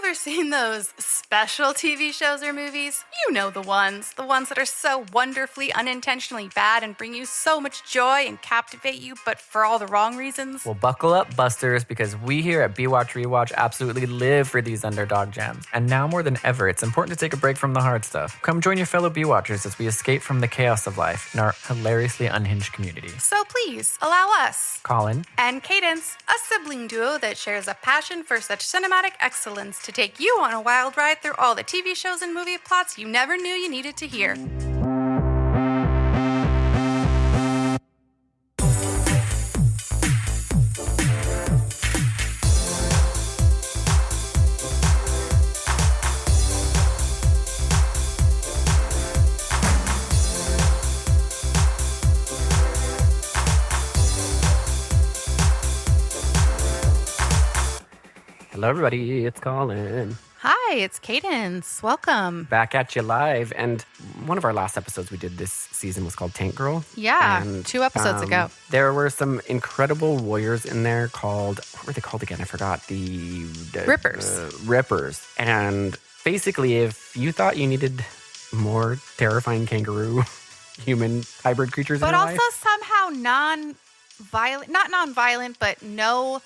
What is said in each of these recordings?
ever seen those special TV shows or movies? You know the ones that are so wonderfully unintentionally bad and bring you so much joy and captivate you, but for all the wrong reasons. Well, buckle up, Busters, because we here at B-Watch Rewatch absolutely live for these underdog gems. And now more than ever, it's important to take a break from the hard stuff. Come join your fellow B-Watchers as we escape from the chaos of life in our hilariously unhinged community. So please, allow us, Colin and Cadence, a sibling duo that shares a passion for such cinematic excellence, to take you on a wild ride through all the TV shows and movie plots you never knew you needed to hear. Hello, everybody. It's Colin. Hi, it's Cadence. Welcome. Back at you live. And one of our last episodes we did this season was called Tank Girl. Yeah, and, 2 episodes ago. There were some incredible warriors in there called, what were they called again? I forgot. The Rippers. Rippers. And basically, if you thought you needed more terrifying kangaroo human hybrid creatures in But your also life, somehow non-violent, not non-violent, but no...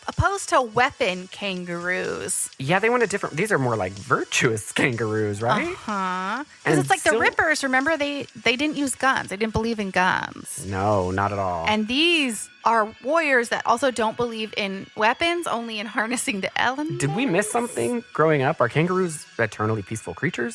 opposed to weapon kangaroos. yeah, they went a different. These are more like virtuous kangaroos, right? Because And it's like the still- Rippers, remember, they didn't use guns. They didn't believe in guns. No, not at all. And these are warriors that also don't believe in weapons, only in harnessing the elements. Did we miss something growing up? Are kangaroos eternally peaceful creatures?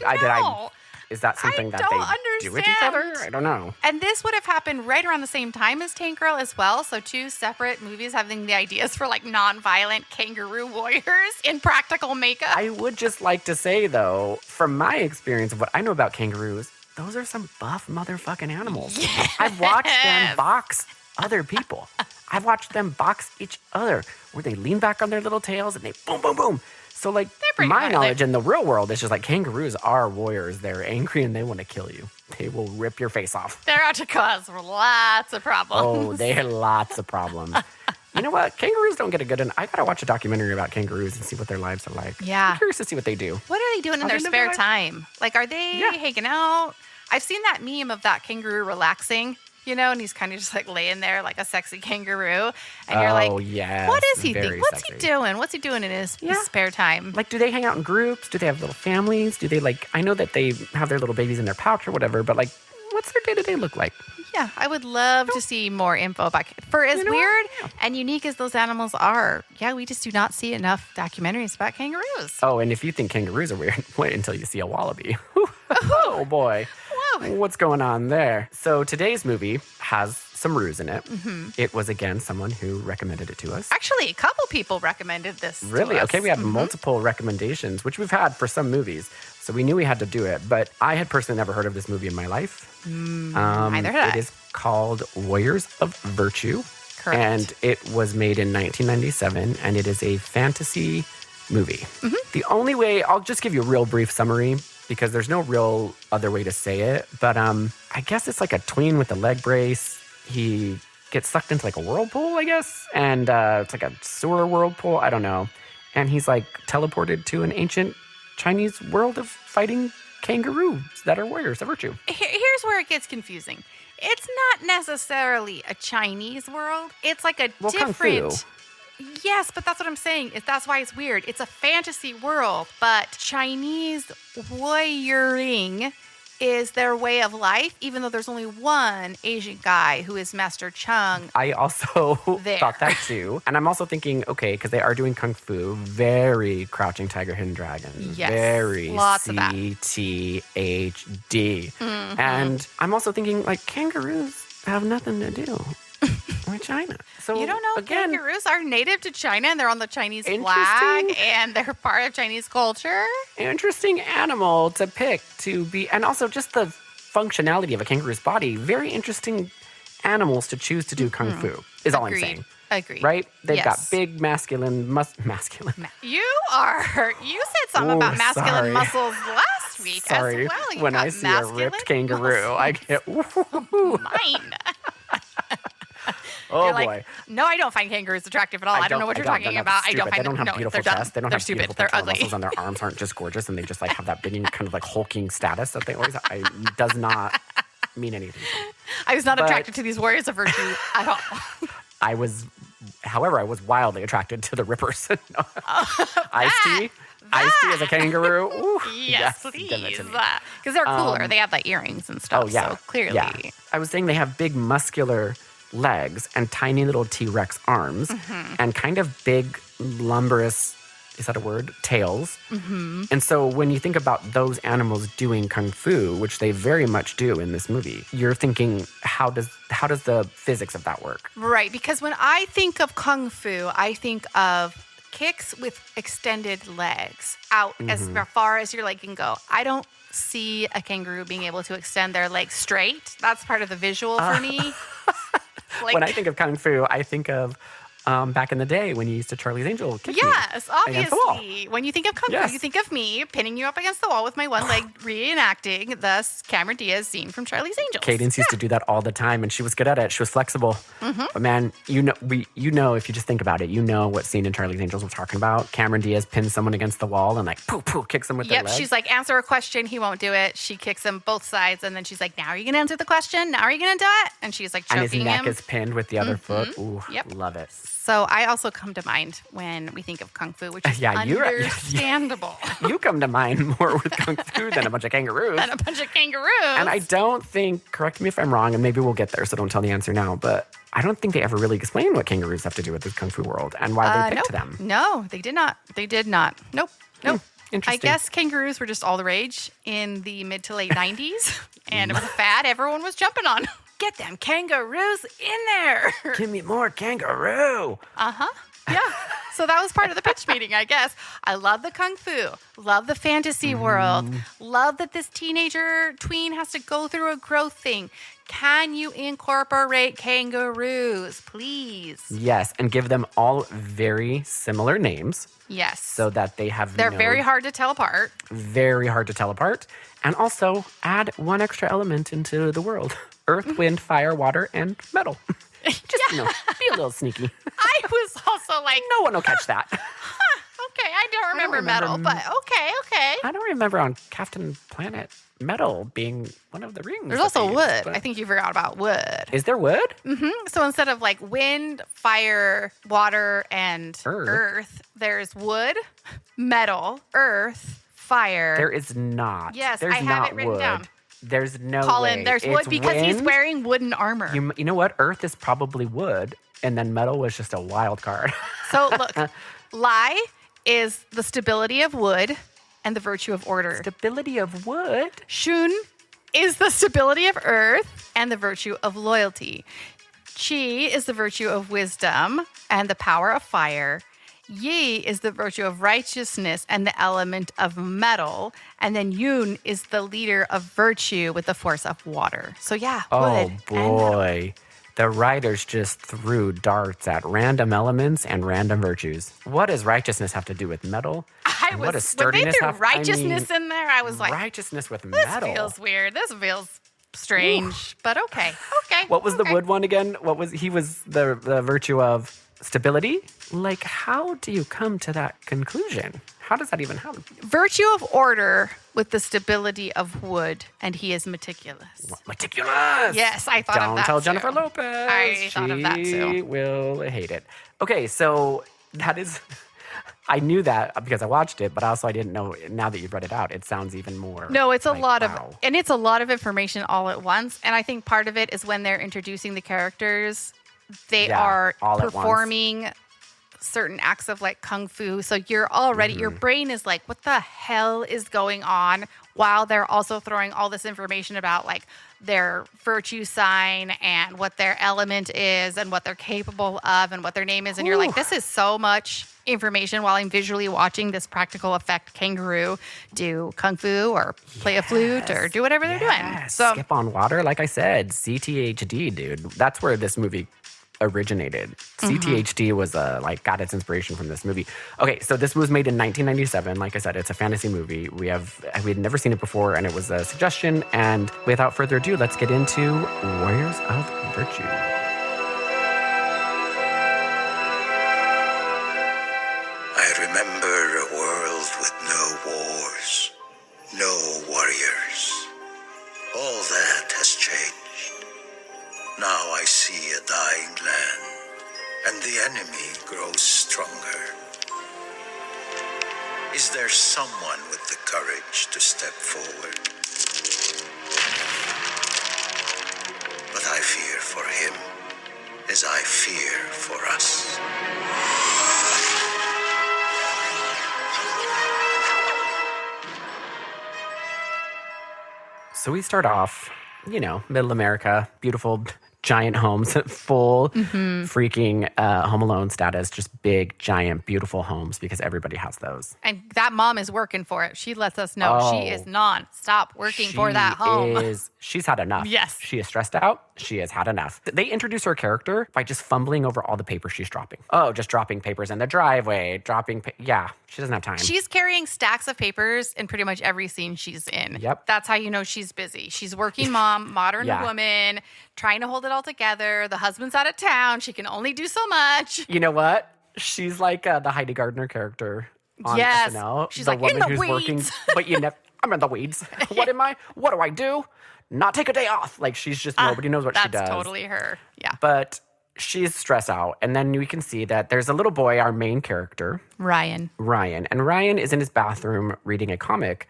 I know. Is that something that don't they do with each other? understand. I don't know. And this would have happened right around the same time as Tank Girl as well. So 2 separate movies having the ideas for like non-violent kangaroo warriors in practical makeup. I would just like to say, though, from my experience of what I know about kangaroos, those are some buff motherfucking animals. Yes. I've watched them box other people. I've watched them box each other, where they lean back on their little tails and they boom, boom, boom. So, like, pretty my violent. knowledge in the real world is just like kangaroos are warriors. They're angry and they want to kill you. They will rip your face off. They're out to cause lots of problems. Oh, they had lots of problems. You know what? Kangaroos don't get a good one. I got to watch a documentary about kangaroos and see what their lives are like. Yeah. I'm curious to see what they do. What are they doing in Are their they living spare life? time? Like, are they hanging out? I've seen that meme of that kangaroo relaxing, you know, and he's kind of just like laying there like a sexy kangaroo. And you're like, yes. what is he Very think? What's sexy. he doing? What's he doing in his Yeah. spare time? Like, do they hang out in groups? Do they have little families? Do they, like, I know that they have their little babies in their pouch or whatever, but, like, what's their day-to-day look like? Yeah, I would love to see more info about for as You know weird what? and unique as those animals are. Yeah, we just do not see enough documentaries about kangaroos. Oh, and if you think kangaroos are weird, wait until you see a wallaby. Oh, boy. Whoa. What's going on there? So today's movie has some roos in it. Mm-hmm. It was, again, someone who recommended it to us. Actually, a couple people recommended this. Really? To us. Okay, we had multiple recommendations, which we've had for some movies. So we knew we had to do it. But I had personally never heard of this movie in my life. Neither had I. It is called Warriors of Virtue. Correct. And it was made in 1997, and it is a fantasy movie. The only way, I'll just give you a real brief summary because there's no real other way to say it. But I guess it's like a tween with a leg brace. He gets sucked into like a whirlpool, I guess. And it's like a sewer whirlpool. I don't know. And he's like teleported to an ancient Chinese world of fighting kangaroos that are warriors of virtue. Here's where it gets confusing. It's not necessarily a Chinese world. It's like a Kung Fu. different. Yes, but that's what I'm saying. That's why it's weird. It's a fantasy world, but Chinese warrioring is their way of life, even though there's only one Asian guy who is Master Chung. I also There. thought that too. And I'm also thinking, okay, because they are doing Kung Fu, very Crouching Tiger, Hidden Dragon. Yes, Very lots of that. CTHD. And I'm also thinking, like, kangaroos have nothing to do with China. So You don't know again, kangaroos are native to China and they're on the Chinese flag Interesting. and they're part of Chinese culture. interesting animal to pick to be, and also just the functionality of a kangaroo's body. Very interesting animals to choose to do Kung Fu, is all I'm Agreed. saying. Agreed. Right? They've Yes. got big masculine. You said something Oh, about masculine sorry. muscles last week Sorry, as well. You when got I see a masculine ripped kangaroo, I muscles. get, ooh. Mine. Oh, You're like, boy. no, I don't find kangaroos attractive at all. I don't know what you're talking about. I don't They find don't them. have No, beautiful they're dumb. chests. They don't They're have stupid. beautiful They're pectoral ugly. muscles, and their arms aren't just gorgeous, and they just like have that big kind of like hulking status that they always have. It does not mean anything to me. I was not But- attracted to these warriors of virtue at all. However, I was wildly attracted to the rippers. Ice-T as a kangaroo. Ooh, yes, give it please. to me. Because they're cooler. They have like earrings and stuff. Oh, yeah. So clearly. Yeah. I was saying they have big muscular legs and tiny little T-Rex arms Mm-hmm. and kind of big, lumberous, is that a word? Tails. Mm-hmm. And so when you think about those animals doing kung fu, which they very much do in this movie, you're thinking, how does the physics of that work? Right. Because when I think of kung fu, I think of kicks with extended legs out as far as your leg can go. I don't see a kangaroo being able to extend their legs straight. That's part of the visual for me. Like, When I think of kung fu, I think of back in the day when you used to Charlie's Angel kick me yes, against the wall. obviously. When you think of kung Yes. fu, you think of me pinning you up against the wall with my one leg, reenacting the Cameron Diaz scene from Charlie's Angels. Cadence used to do that all the time, and she was good at it. She was flexible. But man, you know, if you just think about it, you know what scene in Charlie's Angels we're talking about. Cameron Diaz pins someone against the wall and like poof poof kicks them with their Yep, leg. she's like, answer a question. He won't do it. She kicks him both sides, and then she's like, now are you going to answer the question? Now are you going to do it? And she's like and his choking neck him. is pinned with the other foot. Ooh, Yep. love it. So I also come to mind when we think of kung fu, which is Yeah, you're right. understandable. You come to mind more with kung fu than a bunch of kangaroos. Than a bunch of kangaroos. And I don't think, correct me if I'm wrong, and maybe we'll get there, so don't tell the answer now, but I don't think they ever really explain what kangaroos have to do with the kung fu world and why they picked nope. them. No, they did not. They did not. Nope. Nope. I Interesting. guess kangaroos were just all the rage in the mid to late 90s, and it was a fad everyone was jumping on. Get them kangaroos in there. Give me more kangaroo. Yeah. So that was part of the pitch meeting, I guess. I love the kung fu, love the fantasy world, love that this teenager tween has to go through a growth thing. Can you incorporate kangaroos, please? Yes, and give them all very similar names Yes. so that they have They're very hard to tell apart. very hard to tell apart. And also add one extra element into the world. Earth, wind, fire, water, and metal. Just, be a little sneaky. I was also like, No one will catch that. okay, I don't remember metal, remember- but okay. I don't remember on Captain Planet metal being one of the rings. There's that they also used, wood. but- I think you forgot about wood. Is there wood? So instead of like wind, fire, water, and Earth. earth, there's wood, metal, earth, fire. There is not. Yes, There's I have not it written wood. down. There's no Colin, way. there's wood It's because he's wind. wearing wooden armor. You know what? Earth is probably wood, and then metal was just a wild card. So look, lie is the stability of wood and the virtue of order. Stability of wood. Shun is the stability of earth and the virtue of loyalty. Chi is the virtue of wisdom and the power of fire. Yi is the virtue of righteousness and the element of metal. And then Yun is the leader of virtue with the force of water. So yeah, Oh wood and metal. boy. The writers just threw darts at random elements and random virtues. What does righteousness have to do with metal? And what does When they sturdiness threw have? righteousness in there, I was like, righteousness with this metal. feels weird. This feels strange, but okay. Okay. What was the okay. wood one again? He was the virtue of stability? Like, how do you come to that conclusion? How does that even happen? Virtue of order with the stability of wood, and he is meticulous. Meticulous. Yes, I thought of Don't that tell too. Jennifer Lopez. I thought of that She too. will hate it. Okay, so that is. I knew that because I watched it, but also I didn't know. Now that you've read it out, it sounds even more. No, it's a like, lot wow. of, and it's a lot of information all at once. And I think part of it is when they're introducing the characters, they Yeah, are all at once. performing certain acts of like kung fu. So you're already, your brain is like, what the hell is going on? While they're also throwing all this information about like their virtue sign and what their element is and what they're capable of and what their name is. And you're like, this is so much information while I'm visually watching this practical effect kangaroo do kung fu or play a flute or do whatever they're doing. So Skip on water, like I said, CTHD, dude. That's where this movie originated. CTHD was got its inspiration from this movie. Okay, so this was made in 1997. Like I said, it's a fantasy movie. We had never seen it before, and it was a suggestion. And without further ado, let's get into Warriors of Virtue. Is there someone with the courage to step forward? But I fear for him as I fear for us. So we start off, middle America, beautiful giant homes, full freaking Home Alone status, just big, giant, beautiful homes because everybody has those. And that mom is working for it. She lets us know she is non-stop working for that home. She's had enough. Yes. She is stressed out. She has had enough. They introduce her character by just fumbling over all the papers she's dropping. Oh, just dropping papers in the driveway, yeah, she doesn't have time. She's carrying stacks of papers in pretty much every scene she's in. Yep. That's how you know she's busy. She's working mom, modern woman, trying to hold it all together. The husband's out of town. She can only do so much. You know what? She's like the Heidi Gardner character on SNL. She's the like, woman in the who's weeds. working, but you never. I'm in the weeds. What am I? What do I do? Not take a day off. Like she's just nobody knows what she does. That's totally her. Yeah. But she's stressed out, and then we can see that there's a little boy, our main character, Ryan, and Ryan is in his bathroom reading a comic.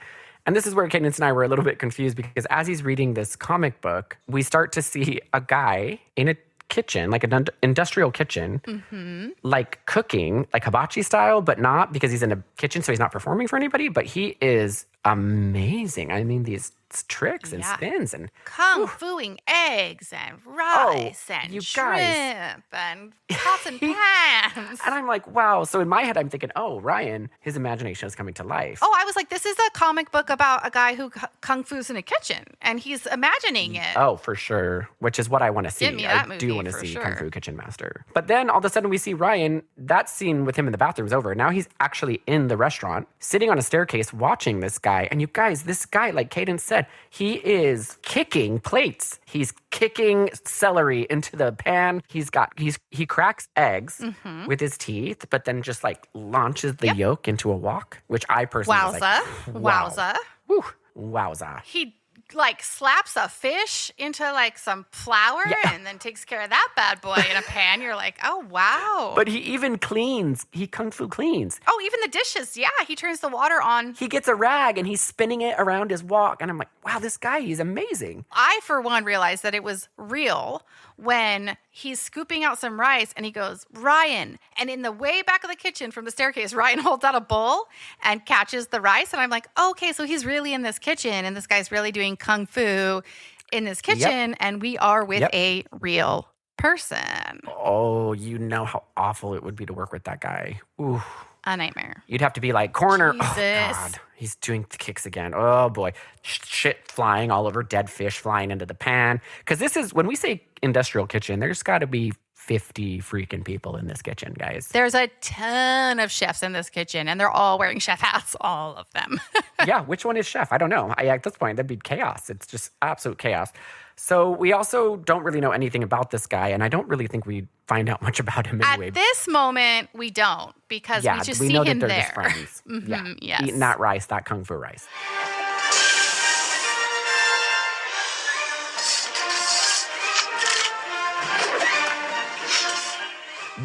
And this is where Cadence and I were a little bit confused because as he's reading this comic book, we start to see a guy in a kitchen, like an industrial kitchen, like cooking, like hibachi style, but not because he's in a kitchen, so he's not performing for anybody, but he is amazing. I mean, these tricks and spins and kung fuing eggs and rice and you shrimp guys. and pots and pans. And I'm like, wow. So in my head, I'm thinking, oh, Ryan, his imagination is coming to life. Oh, I was like, this is a comic book about a guy who kung fu's in a kitchen, and he's imagining it. Oh, for sure. Which is what I want to see. Give me that I do movie want to for see sure. Kung Fu Kitchen Master. But then all of a sudden we see Ryan, that scene with him in the bathroom is over. Now he's actually in the restaurant, sitting on a staircase watching this guy. And you guys, this guy, like Cadence said, he is kicking plates. He's kicking celery into the pan. He cracks eggs with his teeth, but then just like launches the yolk into a wok, which I personally was like, wow. Wowza. Whew, wowza. He like slaps a fish into like some flour and then takes care of that bad boy in a pan. You're like, oh, wow. But he even cleans. He kung fu cleans. Oh, even the dishes. Yeah, he turns the water on. He gets a rag and he's spinning it around his wok. And I'm like, wow, this guy, he's amazing. I, for one, realized that it was real when he's scooping out some rice and he goes, Ryan. And in the way back of the kitchen from the staircase, Ryan holds out a bowl and catches the rice. And I'm like, oh, okay, so he's really in this kitchen and this guy's really doing kung fu in this kitchen. And we are with a real person. Oh, you know how awful it would be to work with that guy. Ooh. A nightmare. You'd have to be like, corner. Jesus. Oh, God. He's doing the kicks again. Oh, boy. Shit flying all over, dead fish flying into the pan. Because this is, when we say industrial kitchen, there's got to be 50 freaking people in this kitchen, guys. There's a ton of chefs in this kitchen, and they're all wearing chef hats, all of them. Yeah, which one is chef? I don't know. At this point, that'd be chaos. It's just absolute chaos. So we also don't really know anything about this guy, and I don't really think we find out much about him anyway. At this moment, we don't, because we just see know him that they're there. just friends. Yeah, yes. eating that rice, that kung fu rice.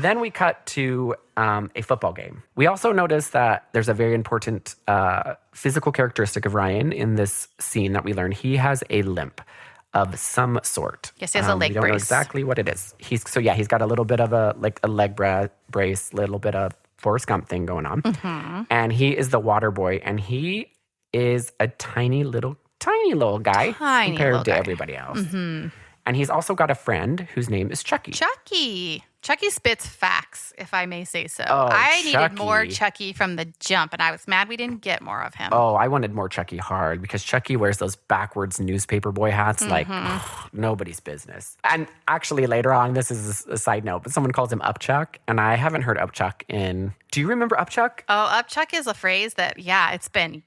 Then we cut to a football game. We also notice that there's a very important physical characteristic of Ryan in this scene that we learn. He has a limp of some sort. Yes, he has a leg we don't brace. know exactly what it is. He's got a little bit of a leg brace, little bit of Forrest Gump thing going on. And he is the water boy, and he is a tiny little guy compared to everybody else. And he's also got a friend whose name is Chucky. Chucky spits facts, if I may say so. Oh, I needed Chucky. more Chucky from the jump, and I was mad we didn't get more of him. Oh, I wanted more Chucky hard because Chucky wears those backwards newspaper boy hats like nobody's business. And actually later on, this is a side note, but someone calls him Upchuck, and I haven't heard Upchuck in... Do you remember Upchuck? Oh, Upchuck is a phrase that, it's been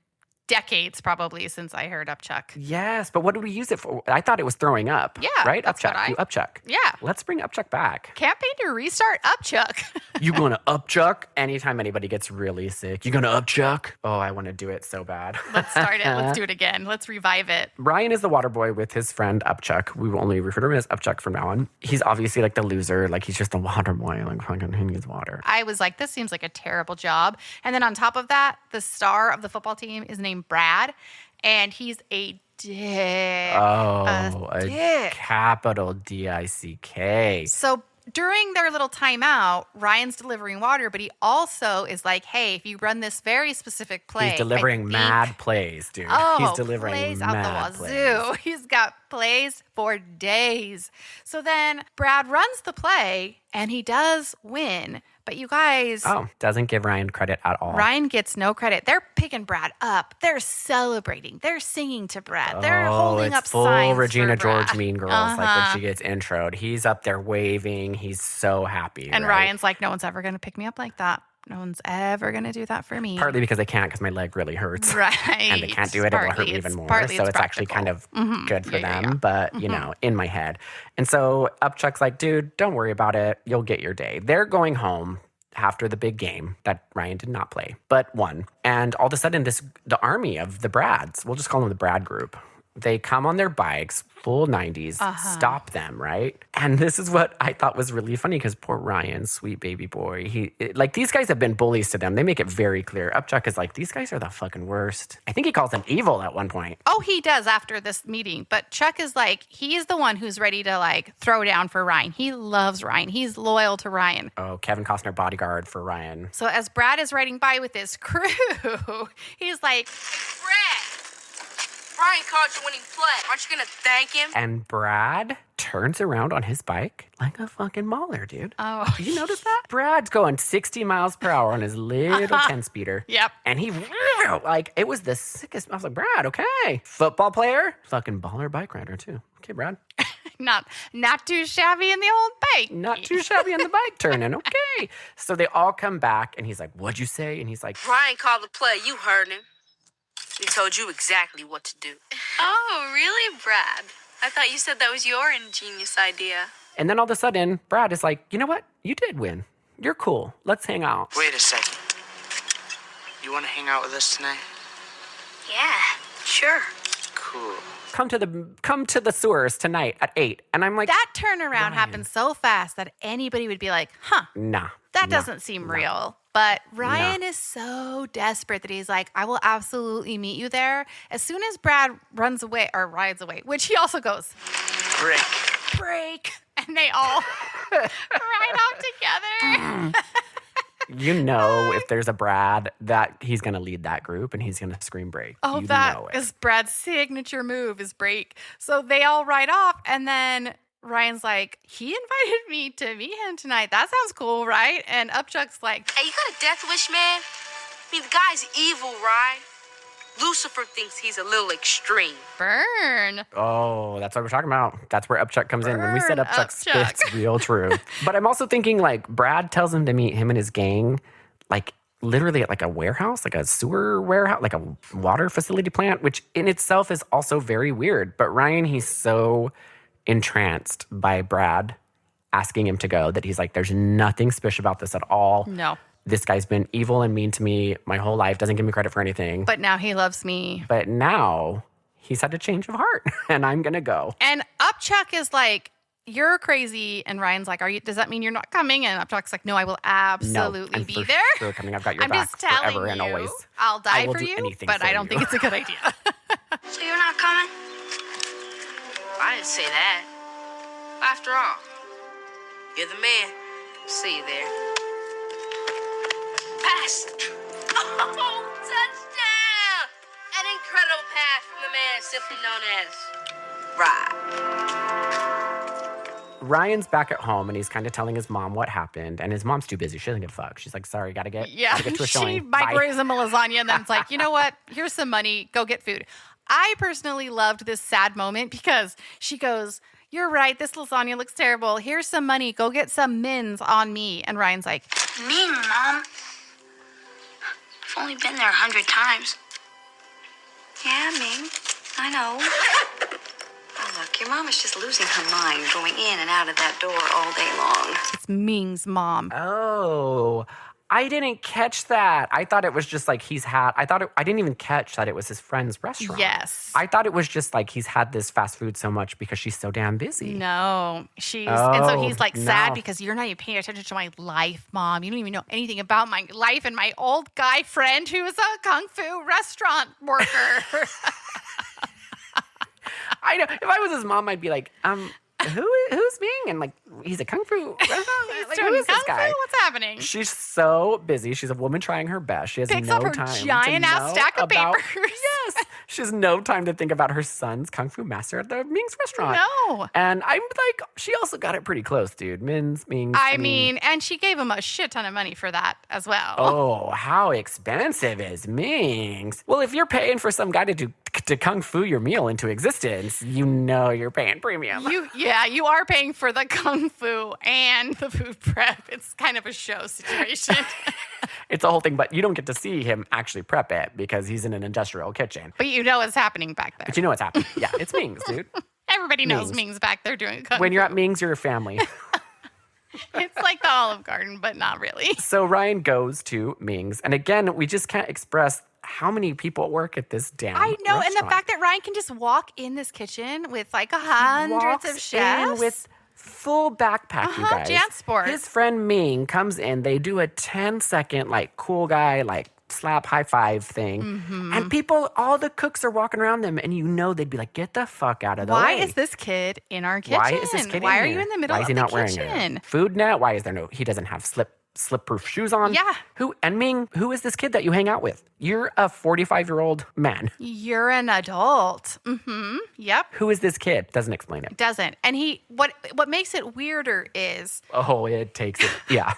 decades probably since I heard Upchuck. Yes, but what did we use it for? I thought it was throwing up. Yeah, right? that's Upchuck. what You Upchuck. Yeah. Let's bring Upchuck back. Campaign to restart Upchuck. You going to Upchuck? Anytime anybody gets really sick, you going to Upchuck? Oh, I want to do it so bad. Let's start it. Let's do it again. Let's revive it. Ryan is the water boy with his friend Upchuck. We will only refer to him as Upchuck from now on. He's obviously like the loser. Like he's just the water boy. Like fucking he needs water. I was like, this seems like a terrible job. And then on top of that, the star of the football team is named Brad, and he's a dick. Oh, a dick. capital D-I-C-K. So during their little timeout, Ryan's delivering water, but he also is like, hey, if you run this very specific play. He's delivering mad plays, dude. He's delivering plays mad out the plays. wazoo. He's got plays for days. So then Brad runs the play, and he does win. But you guys... Oh, doesn't give Ryan credit at all. Ryan gets no credit. They're picking Brad up. They're celebrating. They're singing to Brad. They're holding up full signs Regina for Brad. George Mean Girls, like when she gets introed. He's up there waving. He's so happy. And right? Ryan's like, no one's ever going to pick me up like that. No one's ever going to do that for me. Partly because they can't because my leg really hurts. Right. And they can't do it. It will hurt me even more. So it's actually kind of good for them. But, you know, in my head. And so Upchuck's like, dude, don't worry about it. You'll get your day. They're going home after the big game that Ryan did not play, but won. And all of a sudden, the army of the Brads, we'll just call them the Brad group, they come on their bikes, full 90s, stop them, right? And this is what I thought was really funny because poor Ryan, sweet baby boy, these guys have been bullies to them. They make it very clear. Upchuck is like, these guys are the fucking worst. I think he calls them evil at one point. Oh, he does after this meeting. But Chuck is like, he's the one who's ready to like throw down for Ryan. He loves Ryan. He's loyal to Ryan. Oh, Kevin Costner bodyguard for Ryan. So as Brad is riding by with his crew, he's like, Hey, Brad, Ryan called you winning play. Aren't you going to thank him? And Brad turns around on his bike like a fucking mauler, dude. oh. Did you notice that? Brad's going 60 miles per hour on his little 10-speeder. Yep. And he, like, it was the sickest. I was like, Brad, okay. Football player, fucking baller bike rider, too. Okay, Brad. Not too shabby in the old bike. Not too shabby on the bike turning. Okay. So they all come back, and he's like, what'd you say? And he's like, Ryan called the play. You heard him. He told you exactly what to do. Oh, really, Brad? I thought you said that was your ingenious idea. and then all of a sudden, Brad is like, you know what? You did win. You're cool. Let's hang out. Wait a second. You want to hang out with us tonight? Yeah, sure. Cool. Come to the sewers tonight at 8. And I'm like, That turnaround happened so fast that anybody would be like, huh, nah. that doesn't seem real. But Ryan is so desperate that he's like, I will absolutely meet you there. As soon as Brad runs away or rides away, which he also goes, break. And they all ride off together. You know, if there's a Brad, that he's going to lead that group and he's going to scream break. Oh, you that know it. is Brad's signature move is break. So they all ride off. And then Ryan's like, he invited me to meet him tonight. That sounds cool, right? And Upchuck's like, Hey, you got a death wish, man? I mean, the guy's evil, right? Lucifer thinks he's a little extreme. burn. Oh, that's what we're talking about. That's where Upchuck comes in. When we said Burn, Upchuck Upchuck. spits real true. But I'm also thinking like Brad tells him to meet him and his gang, like literally at like a warehouse, like a sewer warehouse, like a water facility plant, which in itself is also very weird. But Ryan, he's so entranced by Brad asking him to go that he's like, there's nothing special about this at all. No. This guy's been evil and mean to me my whole life, doesn't give me credit for anything. But now he loves me. But now he's had a change of heart and I'm going to go. And Upchuck is like, you're crazy. And Ryan's like, does that mean you're not coming? And Upchuck's like, no, I will absolutely I'm be for there. Sure coming. I've got your I'm back just telling forever and you, always. I'll I die will for do you, anything but for I don't you. think it's a good idea. So you're not coming? I didn't say that. After all, you're the man. See you there. Pass! Oh, touchdown! An incredible pass from the man simply known as Rod. Ryan's back at home and he's kind of telling his mom what happened. And his mom's too busy. She doesn't give a fuck. She's like, sorry, gotta get to a she showing. Bye. microwaves him a lasagna and then it's like, you know what? Here's some money. Go get food. I personally loved this sad moment because she goes, you're right. This lasagna looks terrible. Here's some money. Go get some mins on me. And Ryan's like, Mean, Mom. I've only been there 100 times. Yeah, Ming. I know. Oh, look, your mom is just losing her mind going in and out of that door all day long. It's Ming's mom. Oh, I didn't catch that. I thought it was just like I didn't even catch that it was his friend's restaurant. Yes. I thought it was just like he's had this fast food so much because she's so damn busy. No, and so he's like sad no. because you're not even paying attention to my life, Mom. You don't even know anything about my life and my old guy friend who is a kung fu restaurant worker. I know. If I was his mom, I'd be like, who's Ming? And like, he's a kung fu restaurant? Like, who is this guy? What's happening? She's so busy. She's a woman trying her best. She has Picks no up her time giant-ass to know stack of about, papers. Yes. She has no time to think about her son's kung fu master at the Ming's restaurant. No. And I'm like, she also got it pretty close, dude. Ming's. I mean, and she gave him a shit ton of money for that as well. Oh, how expensive is Ming's? Well, if you're paying for some guy to kung fu your meal into existence, you know you're paying premium. You are paying for the kung fu and the food prep. It's kind of a show situation. It's a whole thing, but you don't get to see him actually prep it because he's in an industrial kitchen. But you know what's happening back there. But you know what's happening. Yeah, it's Ming's, dude. Everybody knows Ming's back there doing kung When fu. you're at Ming's, you're a family. It's like the Olive Garden, but not really. So Ryan goes to Ming's. And again, we just can't express how many people work at this damn I know, and the restaurant. fact that Ryan can just walk in this kitchen with like hundreds of Walks chefs. in with full backpack, you guys. JanSport. His friend Ming comes in. They do a 10-second, like, cool guy, like, slap high five thing. Mm-hmm. And people, all the cooks are walking around them, and you know they'd be like, get the fuck out of the Why way. is this kid in our kitchen? Why is this kid Why in are here? you in the middle Why is he of the not wearing kitchen? a food net? Why is there he doesn't have slip-proof shoes on? Yeah. Ming, who is this kid that you hang out with? You're a 45-year-old man. You're an adult. Mm-hmm. Yep. Who is this kid? Doesn't explain it. Doesn't. And what makes it weirder is Oh, it takes it. Yeah.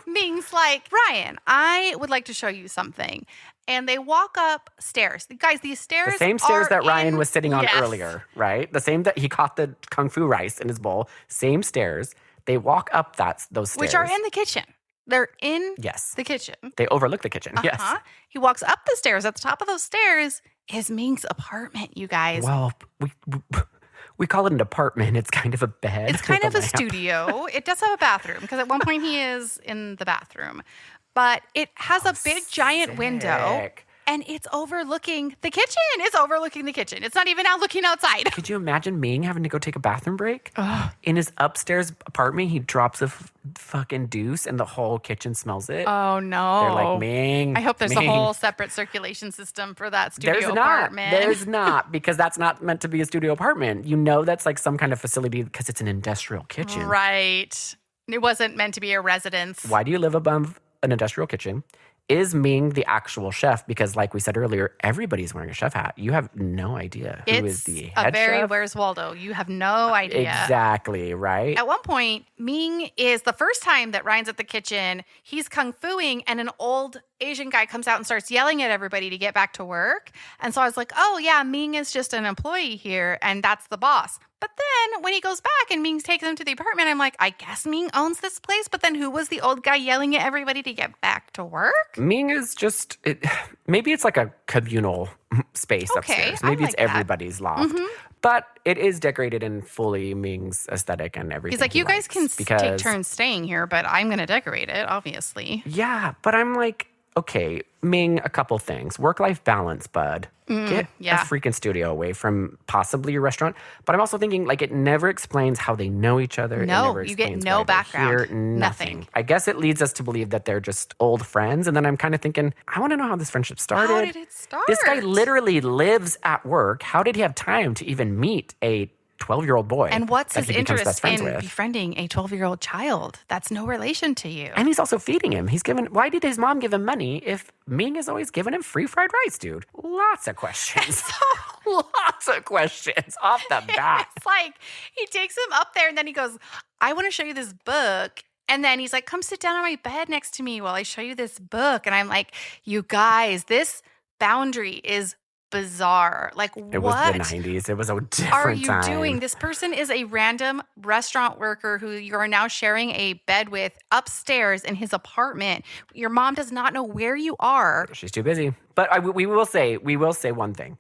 Ming's like, Ryan, I would like to show you something. And they walk up stairs. Guys, these stairs The same stairs are that Ryan in- was sitting on Yes. earlier, right? The same that he caught the kung fu rice in his bowl. Same stairs. They walk up those stairs. Which are in the kitchen. They're in Yes. the kitchen. They overlook the kitchen. Yes. He walks up the stairs. At the top of those stairs is Ming's apartment, you guys. Well, we call it an apartment. It's kind of a bed. It's kind with of a lamp. studio. It does have a bathroom because at one point he is in the bathroom. But it has a big giant window Sick. and it's overlooking the kitchen. It's overlooking the kitchen. It's not even out looking outside. Could you imagine Ming having to go take a bathroom break? In his upstairs apartment, he drops a fucking deuce and the whole kitchen smells it. Oh no. They're like, Ming. I hope there's Ming. a whole separate circulation system for that studio There's apartment. not. There's not, because that's not meant to be a studio apartment. You know that's like some kind of facility because it's an industrial kitchen. Right. It wasn't meant to be a residence. Why do you live above an industrial kitchen? Is Ming the actual chef? Because like we said earlier, everybody's wearing a chef hat. You have no idea who is the head a very chef. Where's Waldo? You have no idea. Exactly, right? At one point, Ming is the first time that Ryan's at the kitchen, he's kung fuing and an old Asian guy comes out and starts yelling at everybody to get back to work. And so I was like, oh yeah, Ming is just an employee here and that's the boss. But then when he goes back and Ming takes him to the apartment, I'm like, I guess Ming owns this place. But then who was the old guy yelling at everybody to get back to work? Ming is just, maybe it's like a communal space upstairs. I Maybe like it's that. everybody's loft. But it is decorated in fully Ming's aesthetic and everything. He's like, you guys can likes, take because- turns staying here, but I'm going to decorate it, obviously. Yeah, but I'm like, okay, Ming, a couple things. Work-life balance, bud. Get yeah. a freaking studio away from possibly your restaurant. But I'm also thinking, like, it never explains how they know each other. It No, never you get explains no why they're background. here, nothing. Nothing. I guess it leads us to believe that they're just old friends. And then I'm kind of thinking, I want to know how this friendship started. How did it start? This guy literally lives at work. How did he have time to even meet a 12-year-old boy? And what's that his he becomes interest best friends in with? befriending a 12-year-old child? That's no relation to you. And he's also feeding him. Why did his mom give him money if Ming is always giving him free fried rice, dude? Lots of questions. Lots of questions off the bat. It's like he takes him up there and then he goes, I want to show you this book. And then he's like, come sit down on my bed next to me while I show you this book. And I'm like, you guys, this boundary is bizarre. Like, It what was the 90s. It was a different are you time. doing? This person is a random restaurant worker who you are now sharing a bed with upstairs in his apartment. Your mom does not know where you are. She's too busy. But we will say one thing.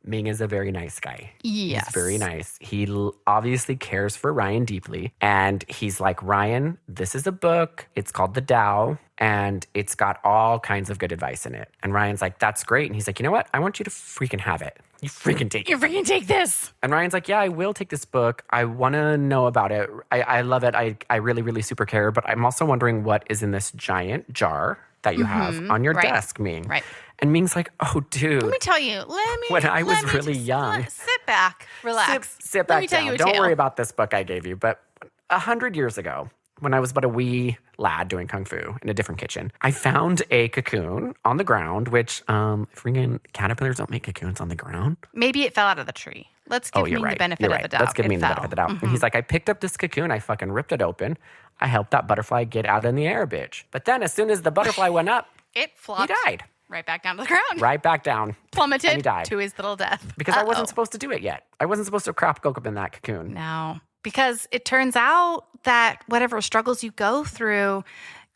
Ming is a very nice guy. Yes. He's very nice. He obviously cares for Ryan deeply. And he's like, Ryan, this is a book. It's called The Tao. And it's got all kinds of good advice in it. And Ryan's like, that's great. And he's like, you know what? I want you to freaking have it. You freaking take it. You freaking take this. And Ryan's like, yeah, I will take this book. I want to know about it. I love it. I really, really super care. But I'm also wondering what is in this giant jar that you have on your desk, Ming. Right. And Ming's like, oh, dude. Let me tell you. When I was really young. Sit back. Relax. Sit Let back me tell down. you a Don't tale. worry about this book I gave you. But 100 years ago, when I was but a wee lad doing kung fu in a different kitchen, I found a cocoon on the ground, which freaking caterpillars don't make cocoons on the ground. Maybe it fell out of the tree. Let's give Ming the benefit of the doubt. Let's give Ming the benefit of the doubt. And he's like, I picked up this cocoon. I fucking ripped it open. I helped that butterfly get out in the air, bitch. But then as soon as the butterfly went up, it flopped. he died. Right back down to the ground. Right back down. Plummeted And he died. to his little death. Because I wasn't supposed to do it yet. I wasn't supposed to crap go up in that cocoon. No. Because it turns out that whatever struggles you go through,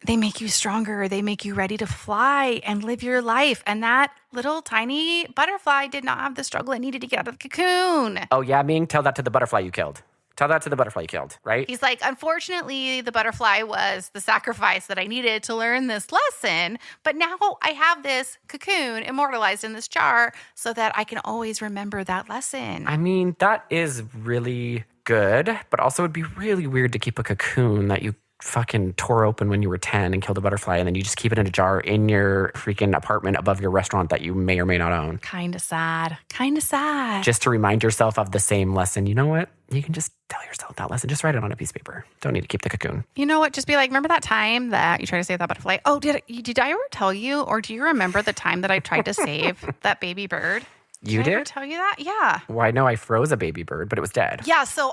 they make you stronger. They make you ready to fly and live your life. And that little tiny butterfly did not have the struggle it needed to get out of the cocoon. Oh, yeah, Ming? Tell that to the butterfly you killed. Tell that to the butterfly you killed, right? He's like, unfortunately, the butterfly was the sacrifice that I needed to learn this lesson. But now I have this cocoon immortalized in this jar so that I can always remember that lesson. I mean, that is really good, but also it'd be really weird to keep a cocoon that you fucking tore open when you were 10 and killed a butterfly, and then you just keep it in a jar in your freaking apartment above your restaurant that you may or may not own. Kind of sad. Kind of sad. Just to remind yourself of the same lesson. You know what? You can just tell yourself that lesson. Just write it on a piece of paper. Don't need to keep the cocoon. You know what? Just be like, remember that time that you tried to save that butterfly? Oh, did I ever tell you? Or do you remember the time that I tried to save that baby bird? You Did I ever did? tell you that? Yeah. Well, I know I froze a baby bird, but it was dead. Yeah. So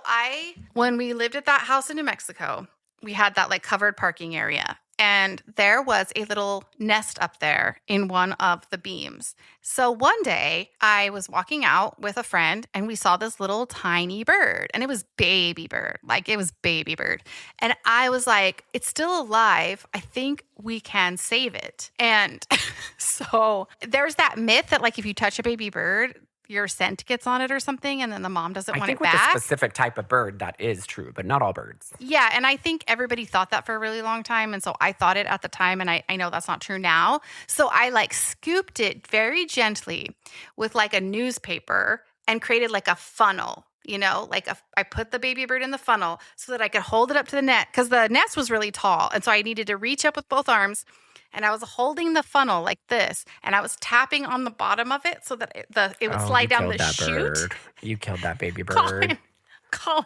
when we lived at that house in New Mexico, we had that like covered parking area. And there was a little nest up there in one of the beams. So one day I was walking out with a friend and we saw this little tiny bird, and it was baby bird. Like it was baby bird. And I was like, it's still alive. I think we can save it. And so there's that myth that like if you touch a baby bird, your scent gets on it or something, and then the mom doesn't want it back. I think with a specific type of bird, that is true, but not all birds. Yeah, and I think everybody thought that for a really long time, and so I thought it at the time, and I know that's not true now. So I like scooped it very gently with like a newspaper and created like a funnel. You know, like I put the baby bird in the funnel so that I could hold it up to the net, because the nest was really tall, and so I needed to reach up with both arms. And I was holding the funnel like this, and I was tapping on the bottom of it so that it would slide down the chute. Bird. You killed that baby bird. Colin,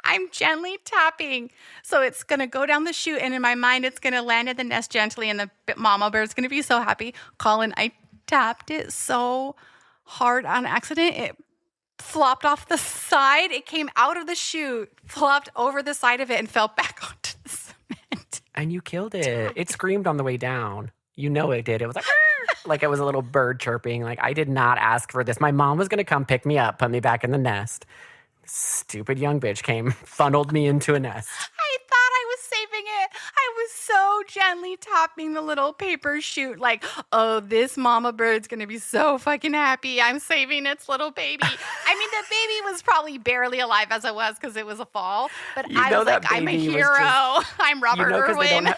I'm gently tapping. So it's going to go down the chute, and in my mind, it's going to land in the nest gently, and the mama bird's going to be so happy. Colin, I tapped it so hard on accident. It flopped off the side. It came out of the chute, flopped over the side of it, and fell back onto the cement. And you killed it. It screamed on the way down. You know it did. It was like it was a little bird chirping. Like, I did not ask for this. My mom was going to come pick me up, put me back in the nest. Stupid young bitch came, funneled me into a nest. I thought I was saving it. I was so gently tapping the little paper chute like, oh, this mama bird's going to be so fucking happy. I'm saving its little baby. I mean, the baby was probably barely alive as it was because it was a fall. But You I know was that like, I'm a baby was hero. just- I'm Robert Irwin.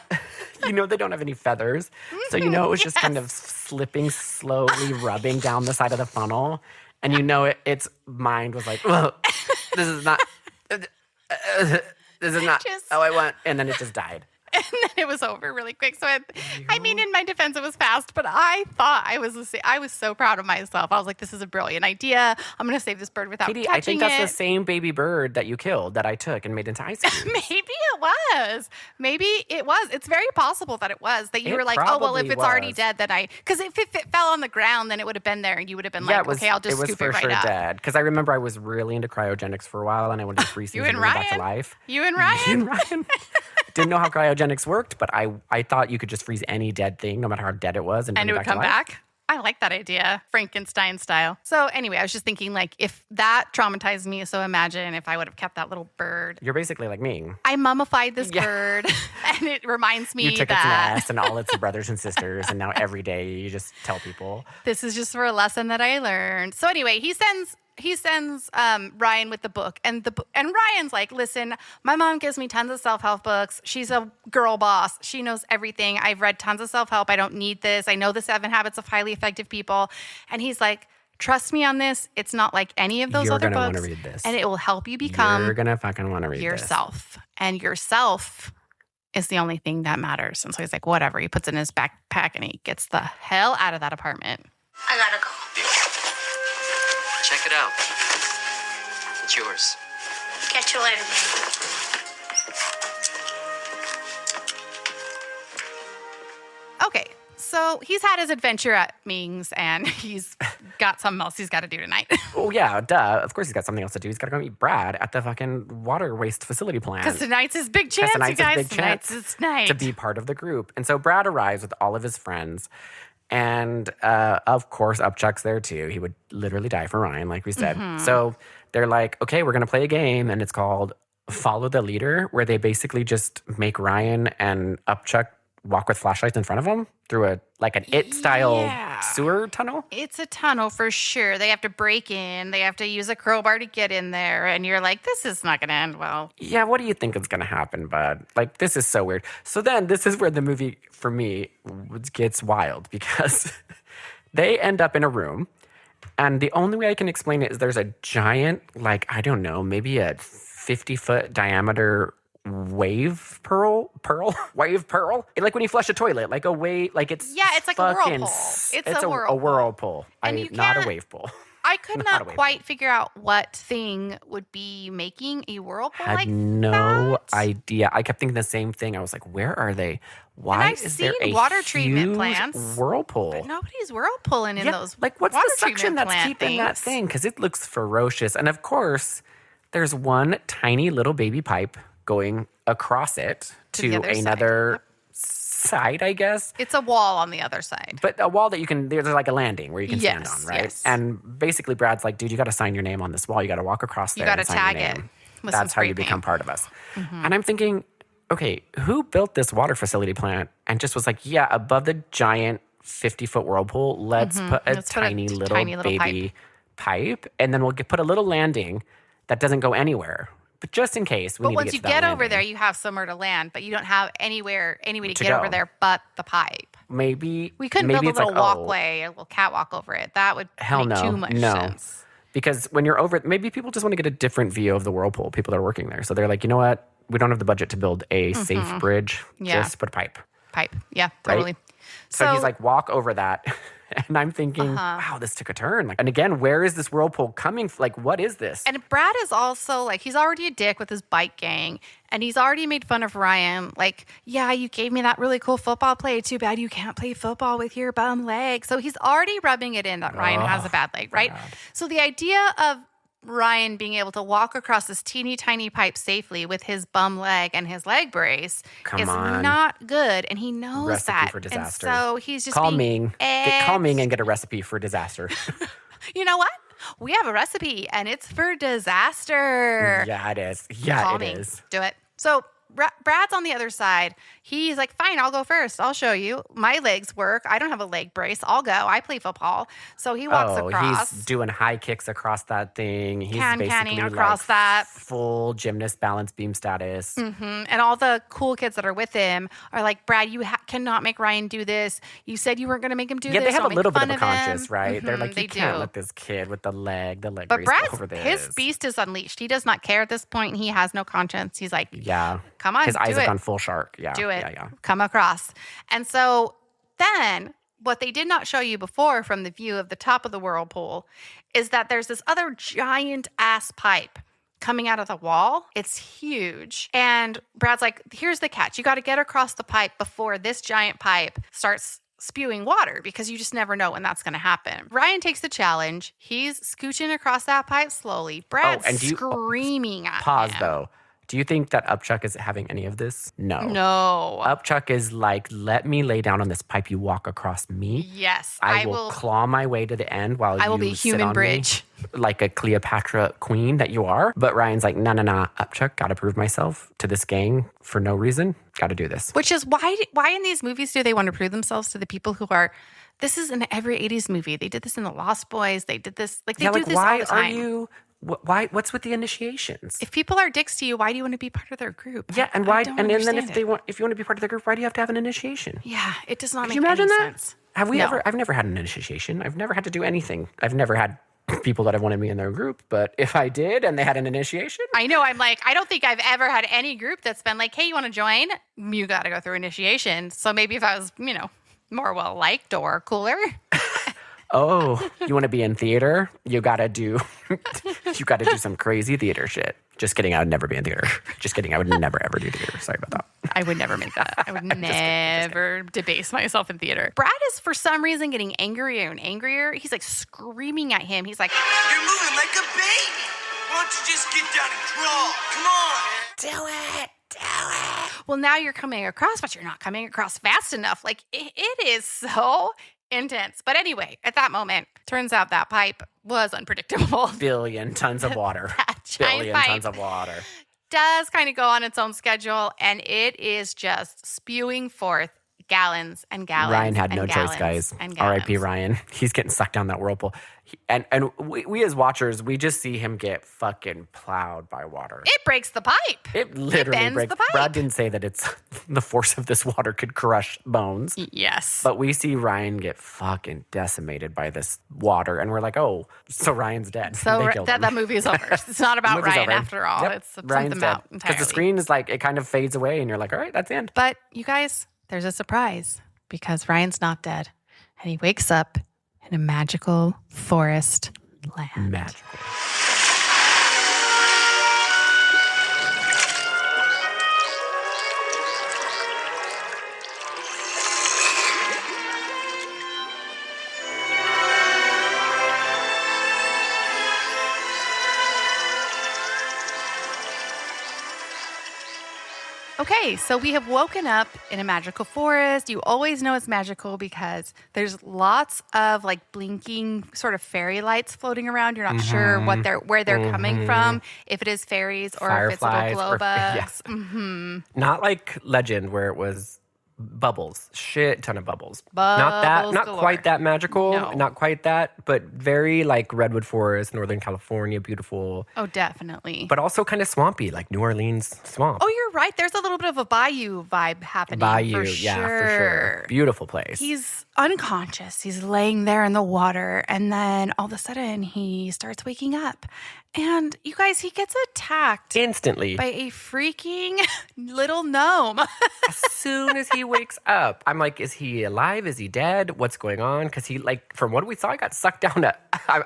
They don't have any feathers. So you know it was just kind of slipping, slowly rubbing down the side of the funnel. And you know its mind was like, oh, this is not how I want. And then it just died. And then it was over really quick. So, I mean, in my defense, it was fast. But I thought I was so proud of myself. I was like, this is a brilliant idea. I'm going to save this bird without Katie, touching I think that's it. the same baby bird that you killed that I took and made into ice cream. Maybe it was. Maybe it was. It's very possible that it was. That you It were like, oh, well, if probably it's already was. dead, then because if it fell on the ground, then it would have been there and you would have been like, okay, I'll just scoop it right up. dead. Because I remember I was really into cryogenics for a while and I wanted to freeze things You and and bring it back to Ryan? life. You and Ryan? Didn't know how cryogenics worked, but I thought you could just freeze any dead thing, no matter how dead it was, and bring And it it would back come to life. back? I like that idea, Frankenstein style. So anyway, I was just thinking, like, if that traumatized me, so imagine if I would have kept that little bird. You're basically like me. I mummified this bird, and it reminds me You took its that nest and all its brothers and sisters, and now every day you just tell people. this is just for a lesson that I learned. So anyway, he sends Ryan with the book, and Ryan's like, listen, my mom gives me tons of self-help books. She's a girl boss. She knows everything. I've read tons of self-help. I don't need this. I know the 7 habits of highly effective people. And he's like, trust me on this. It's not like any of those You're other gonna books. wanna read this. And it will help you become You're gonna fucking want to read yourself. And yourself is the only thing that matters. And so he's like, whatever. He puts it in his backpack and he gets the hell out of that apartment. I gotta go. Check it out. It's yours. Catch you later, baby. Okay, so he's had his adventure at Ming's, and he's got something else he's got to do tonight. this. Oh yeah, duh. Of course he's got something else to do. He's got to go meet Brad at the fucking water waste facility plant. Because tonight's his big chance, you guys. Tonight's his night. to be part of the group. And so Brad arrives with all of his friends. And of course, Upchuck's there too. He would literally die for Ryan, like we said. So they're like, okay, we're going to play a game. And it's called Follow the Leader, where they basically just make Ryan and Upchuck walk with flashlights in front of them through an It-style sewer tunnel. It's a tunnel for sure. They have to break in. They have to use a crowbar to get in there. And you're like, this is not going to end well. Yeah, what do you think is going to happen, bud? Like, this is so weird. So then this is where the movie, for me, gets wild because they end up in a room. And the only way I can explain it is there's a giant, like, I don't know, maybe a 50-foot diameter wave pearl? Like when you flush a toilet, like a wave, like it's like a fucking whirlpool. It's a whirlpool. And you not a can't- wave pool. I could Not not a wave quite figure out what thing would be making a whirlpool Had like no that. idea. I kept thinking the same thing. I was like, where are they? Why I've is there seen a water treatment huge plants, whirlpool? But nobody's whirlpooling in those like what's water the suction treatment that's plant keeping that things. thing? Because it looks ferocious. And of course, there's one tiny little baby pipe going across it To the to other side. another side, I guess. It's a wall on the other side. But a wall that you can, there's like a landing where you can stand Yes, on, right? yes. And basically, Brad's like, dude, you got to sign your name on this wall. You got to walk across You there. gotta and sign your tag it name. with some That's how you spray become paint. part of us. And I'm thinking, okay, who built this water facility plant and just was like, yeah, above the giant 50-foot whirlpool, let's put a Let's put a tiny little tiny little baby pipe, and then we'll put a little landing that doesn't go anywhere. But just in case, we But need once to you get to that get over landing. there, you have somewhere to land, but you don't have any way to To get over go. there but the pipe. Maybe We couldn't maybe build a it's little like, oh, walkway, a little catwalk over it. That would Hell make no, too much no. sense. Because when you're over, maybe people just want to get a different view of the whirlpool, people that are working there. So they're like, you know what? We don't have the budget to build a safe bridge. Yeah. Just put a pipe. Pipe. Yeah, totally. So he's like, walk over that. And I'm thinking, wow, this took a turn. Like, and again, where is this whirlpool coming from? Like, what is this? And Brad is also like, he's already a dick with his bike gang, and he's already made fun of Ryan. Like, yeah, you gave me that really cool football play. Too bad you can't play football with your bum leg. So he's already rubbing it in that Ryan has a bad leg, right? So the idea of Ryan being able to walk across this teeny tiny pipe safely with his bum leg and his leg brace is on. not good, and he knows Recipe that. for disaster. And so he's just Call being Ming. Call Ming and get a recipe for disaster. You know what? We have a recipe, and it's for disaster. Yeah, it is. Yeah, Call it me. is. Do it. So Brad's on the other side. He's like, fine, I'll go first. I'll show you. My legs work. I don't have a leg brace. I'll go. I play football. So he walks across. He's doing high kicks across that thing. He's Canning basically across like that. full gymnast balance beam status. And all the cool kids that are with him are like, Brad, you cannot make Ryan do this. You said you weren't going to make him do Yeah, this. they have Don't a little make bit of a fun conscience, him. right? They're like, They you can't do. let this kid with the leg But brace go over Brad's, this. his beast is unleashed. He does not care at this point. He has no conscience. He's like, Yeah. come on, His eyes do have it. gone full shark. Yeah. Do it. Yeah. Come across. And so then what they did not show you before from the view of the top of the whirlpool is that there's this other giant ass pipe coming out of the wall. It's huge. And Brad's like, here's the catch. You got to get across the pipe before this giant pipe starts spewing water, because you just never know when that's going to happen. Ryan takes the challenge. He's scooching across that pipe slowly. Brad's and screaming at Pause him. though. Do you think that Upchuck is having any of this? No. No. Upchuck is like, let me lay down on this pipe you walk across me. Yes. I will claw my way to the end while I will be sit human on bridge. me like a Cleopatra queen that you are. But Ryan's like, nah, Upchuck, gotta prove myself to this gang for no reason. Gotta do this. Which is why in these movies do they want to prove themselves to the people who are... This is in every 80s movie. They did this in The Lost Boys. They did this. Like, they do this all the time. What's with the initiations? If people are dicks to you, why do you want to be part of their group? Yeah, and why? And then if you want to be part of the group, why do you have to have an initiation? Yeah, it does not Could make any that? sense. Have we ever? I've never had an initiation. I've never had to do anything. I've never had people that have wanted me in their group, but if I did and they had an initiation, I know. I'm like, I don't think I've ever had any group that's been like, hey, you want to join? You got to go through initiation. So maybe if I was, more well liked or cooler. Oh, you want to be in theater? You gotta do some crazy theater shit. Just kidding. I would never be in theater. Just kidding. I would never ever do theater. Sorry about that. I would never make that. I would never debase myself in theater. Brad is for some reason getting angrier and angrier. He's like screaming at him. He's like, You're moving like a baby. Why don't you just get down and crawl? Come on. do it. Well, now you're coming across, but you're not coming across fast enough. Like, it is so intense. But anyway, at that moment, turns out that pipe was unpredictable. Billion tons of water. That giant Billion pipe tons of water. does kind of go on its own schedule, and it is just spewing forth gallons and gallons. Ryan had no choice, guys. R.I.P. Ryan. He's getting sucked down that whirlpool. And we as watchers, we just see him get fucking plowed by water. It breaks the pipe. It literally bends breaks. the pipe. Brad didn't say that it's the force of this water could crush bones. Yes. But we see Ryan get fucking decimated by this water, and we're like, oh, so Ryan's dead. So They killed him. that movie is over. It's not about Movie's Ryan over. after all. Yep. It's Ryan's something dead. about entirely. Because the screen is like, it kind of fades away, and you're like, all right, that's the end. But you guys, there's a surprise because Ryan's not dead. And he wakes up in a magical forest land. Magical. Okay, so we have woken up in a magical forest. You always know it's magical because there's lots of like blinking sort of fairy lights floating around. You're not sure where they're coming from, if it is fairies or Fireflies if it's little glow or- bugs. yeah. Not like Legend where it was bubbles, shit ton of bubbles. Not galore. quite that magical, No. not quite that, but very like Redwood Forest, Northern California, beautiful, Oh, definitely. but also kind of swampy, like New Orleans swamp. Oh, you're right. There's a little bit of a bayou vibe happening. Bayou, for yeah, sure. for sure. Beautiful place. He's unconscious. He's laying there in the water. And then all of a sudden he starts waking up. And you guys, he gets attacked Instantly. by a freaking little gnome. As soon as he wakes up, I'm like, is he alive? Is he dead? What's going on? Because he, like, from what we saw, he got sucked down to.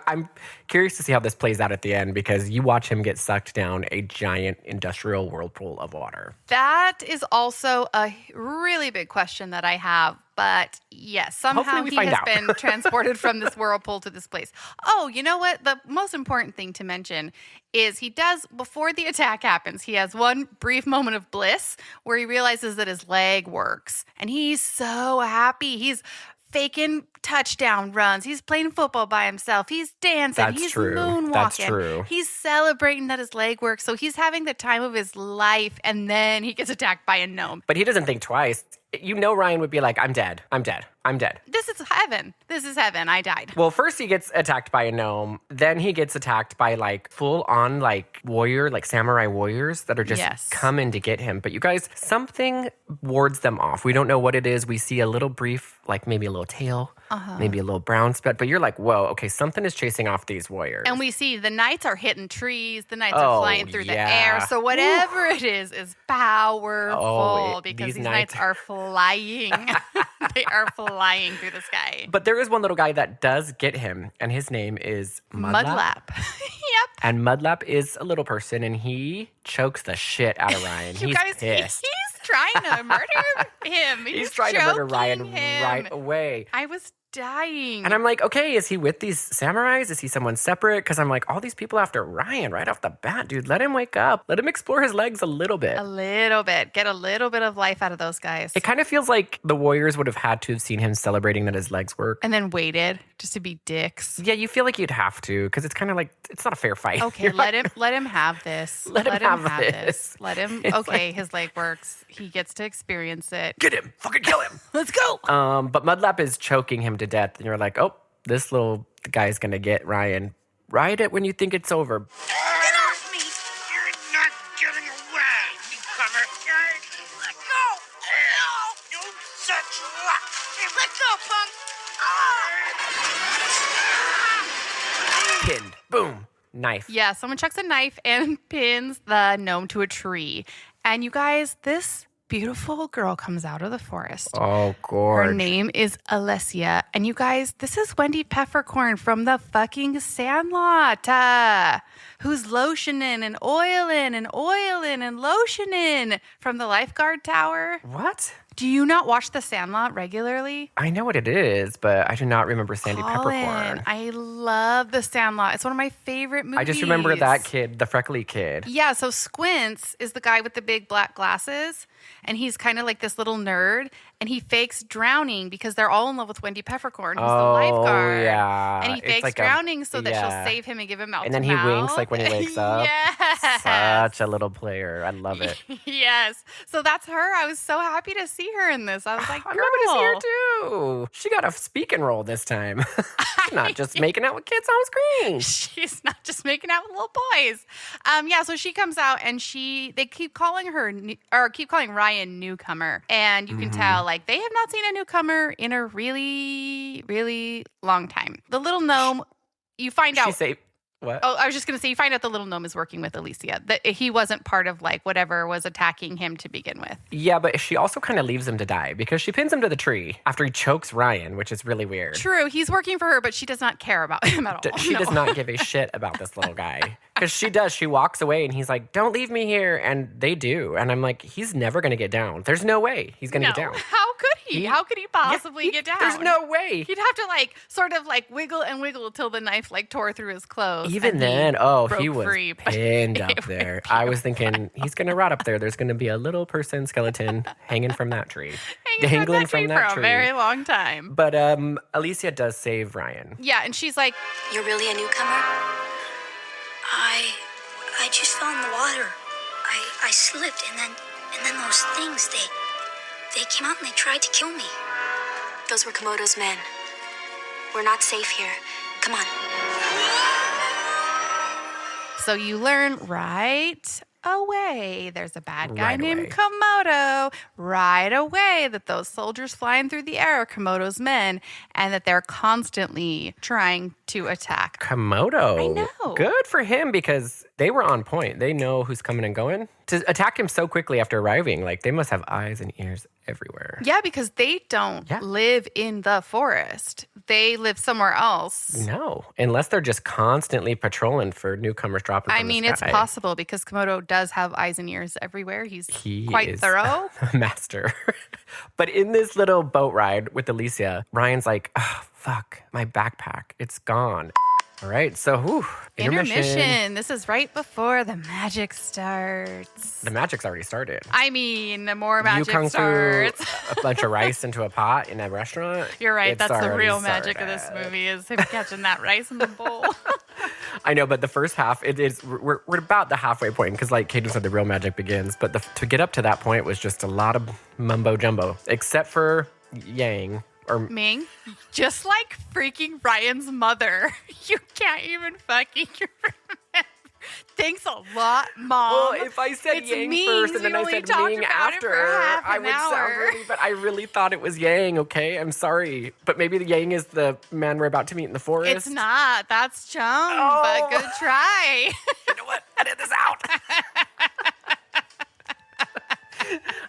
I'm curious to see how this plays out at the end because you watch him get sucked down a giant industrial whirlpool of water. That is also a really big question that I have. But yes, somehow Hopefully we he find has out. been transported from this whirlpool to this place. Oh, you know what? The most important thing to mention is he does, before the attack happens, he has one brief moment of bliss where he realizes that his leg works. And he's so happy. He's faking touchdown runs. He's playing football by himself. He's dancing. That's He's true. moonwalking. That's true. He's celebrating that his leg works. So he's having the time of his life. And then he gets attacked by a gnome. But he doesn't think twice. You know Ryan would be like, I'm dead. I'm dead. I'm dead. This is heaven. This is heaven. I died. Well, first he gets attacked by a gnome. Then he gets attacked by like full on like warrior, like samurai warriors that are just Yes. coming to get him. But you guys, something wards them off. We don't know what it is. We see a little brief, like maybe a little tail, maybe a little brown spot. But you're like, whoa, okay, something is chasing off these warriors. And we see the knights are hitting trees. The knights Oh, are flying through the yeah. air. So whatever it is powerful Oh, because these these knights are flying. They are flying through the sky. But there is one little guy that does get him, and his name is Mudlap. Yep. And Mudlap is a little person, and he chokes the shit out of Ryan. You He's guys, pissed. he's trying to murder him. He's trying to murder Ryan choking him. right away. I was dying. And I'm like, okay, is he with these samurais? Is he someone separate? Because I'm like, all these people after Ryan right off the bat, dude. Let him wake up. Let him explore his legs a little bit. A little bit. Get a little bit of life out of those guys. It kind of feels like the Warriors would have had to have seen him celebrating that his legs work. And then waited just to be dicks. Yeah, you feel like you'd have to, because it's kind of like, it's not a fair fight. Okay, let him have this. Let him have this. Let him. It's Okay, like- his leg works. He gets to experience it. Get him. Fucking kill him. Let's go. But Mudlap is choking him to death. And you're like, oh, this little guy's going to get Ryan. Ride it when you think it's over. Get off me! You're not getting away, newcomer. Let go! No such luck! Let go, punk! Pinned. Boom. Knife. Yeah, someone chucks a knife and pins the gnome to a tree. And you guys, this beautiful girl comes out of the forest. Oh, gorge. Her name is Alessia. And you guys, this is Wendy Peppercorn from the fucking Sandlot, who's lotioning and oiling and oiling and lotioning from the lifeguard tower. What? Do you not watch the Sandlot regularly? I know what it is, but I do not remember Sandy Colin, Peppercorn. I love the Sandlot. It's one of my favorite movies. I just remember that kid, the freckly kid. Yeah, so Squints is the guy with the big black glasses, and he's kind of like this little nerd, and he fakes drowning because they're all in love with Wendy Peppercorn, who's the lifeguard. Yeah. And he It's fakes like drowning so that yeah. she'll save him and give him mouth And then to he mouth. winks like when he wakes up. Yes. Such a little player. I love it. Yes. So that's her. I was so happy to see her in this. I was like, I'm girl. happy to see her too. She got a speaking role this time. She's not just making out with kids on screen. She's not just making out with little boys. Yeah, so she comes out and they keep calling Ryan newcomer. And you can tell, like, they have not seen a newcomer in a really, really long time. The little gnome, you find out. What? Oh, I was just going to say, you find out the little gnome is working with Alicia. That he wasn't part of, like, whatever was attacking him to begin with. Yeah, but she also kind of leaves him to die because she pins him to the tree after he chokes Ryan, which is really weird. True. He's working for her, but she does not care about him at all. She does not give a shit about this little guy. Because she does. She walks away and he's like, don't leave me here. And they do. And I'm like, he's never going to get down. There's no way he's going to get down. How could he? How could he possibly get down? There's no way. He'd have to, like, sort of, like, wiggle and wiggle till the knife, like, tore through his clothes. Even and then, he was free, but pinned it up there. would be I was thinking, he's going to rot up there. There's going to be a little person skeleton hanging from that tree. Dangling from that tree for a very long time. But Alicia does save Ryan. Yeah, and she's like, You're really a newcomer? I just fell in the water. I slipped, and then those things, they came out and they tried to kill me. Those were Komodo's men. We're not safe here. Come on. so you learn right away there's a bad guy Right named away. Komodo. Right away that those soldiers flying through the air are Komodo's men and that they're constantly trying to attack. Komodo. I know. Good for him because they were on point. They know who's coming and going. To attack him so quickly after arriving, like they must have eyes and ears everywhere. Yeah, because they don't live in the forest. They live somewhere else. No, unless they're just constantly patrolling for newcomers dropping from the it's sky. possible because Komodo does have eyes and ears everywhere. He quite is thorough. a master. But in this little boat ride with Alicia, Ryan's like, fuck, my backpack, it's gone. All right, so Intermission. This is right before the magic starts. The magic's already started. I mean, more magic you kung starts. fu a bunch of rice into a pot in a restaurant. You're right. It's That's the already real magic of this started. movie is him catching that rice in the bowl. I know, but the first half, we're about the halfway point because, like Kaden said, the real magic begins. But to get up to that point was just a lot of mumbo jumbo, except for Yang. Or Ming, just like freaking Ryan's mother, you can't even fucking remember. Thanks a lot, Mom. Well, if I said It's Yang Ming. first and then We I only said talked Ming about it after, for half I an would sound hour. really, but I really thought it was Yang, okay? I'm sorry. But maybe the Yang is the man we're about to meet in the forest. It's not. That's Chung, Oh. but good try. You know what? Edit this out.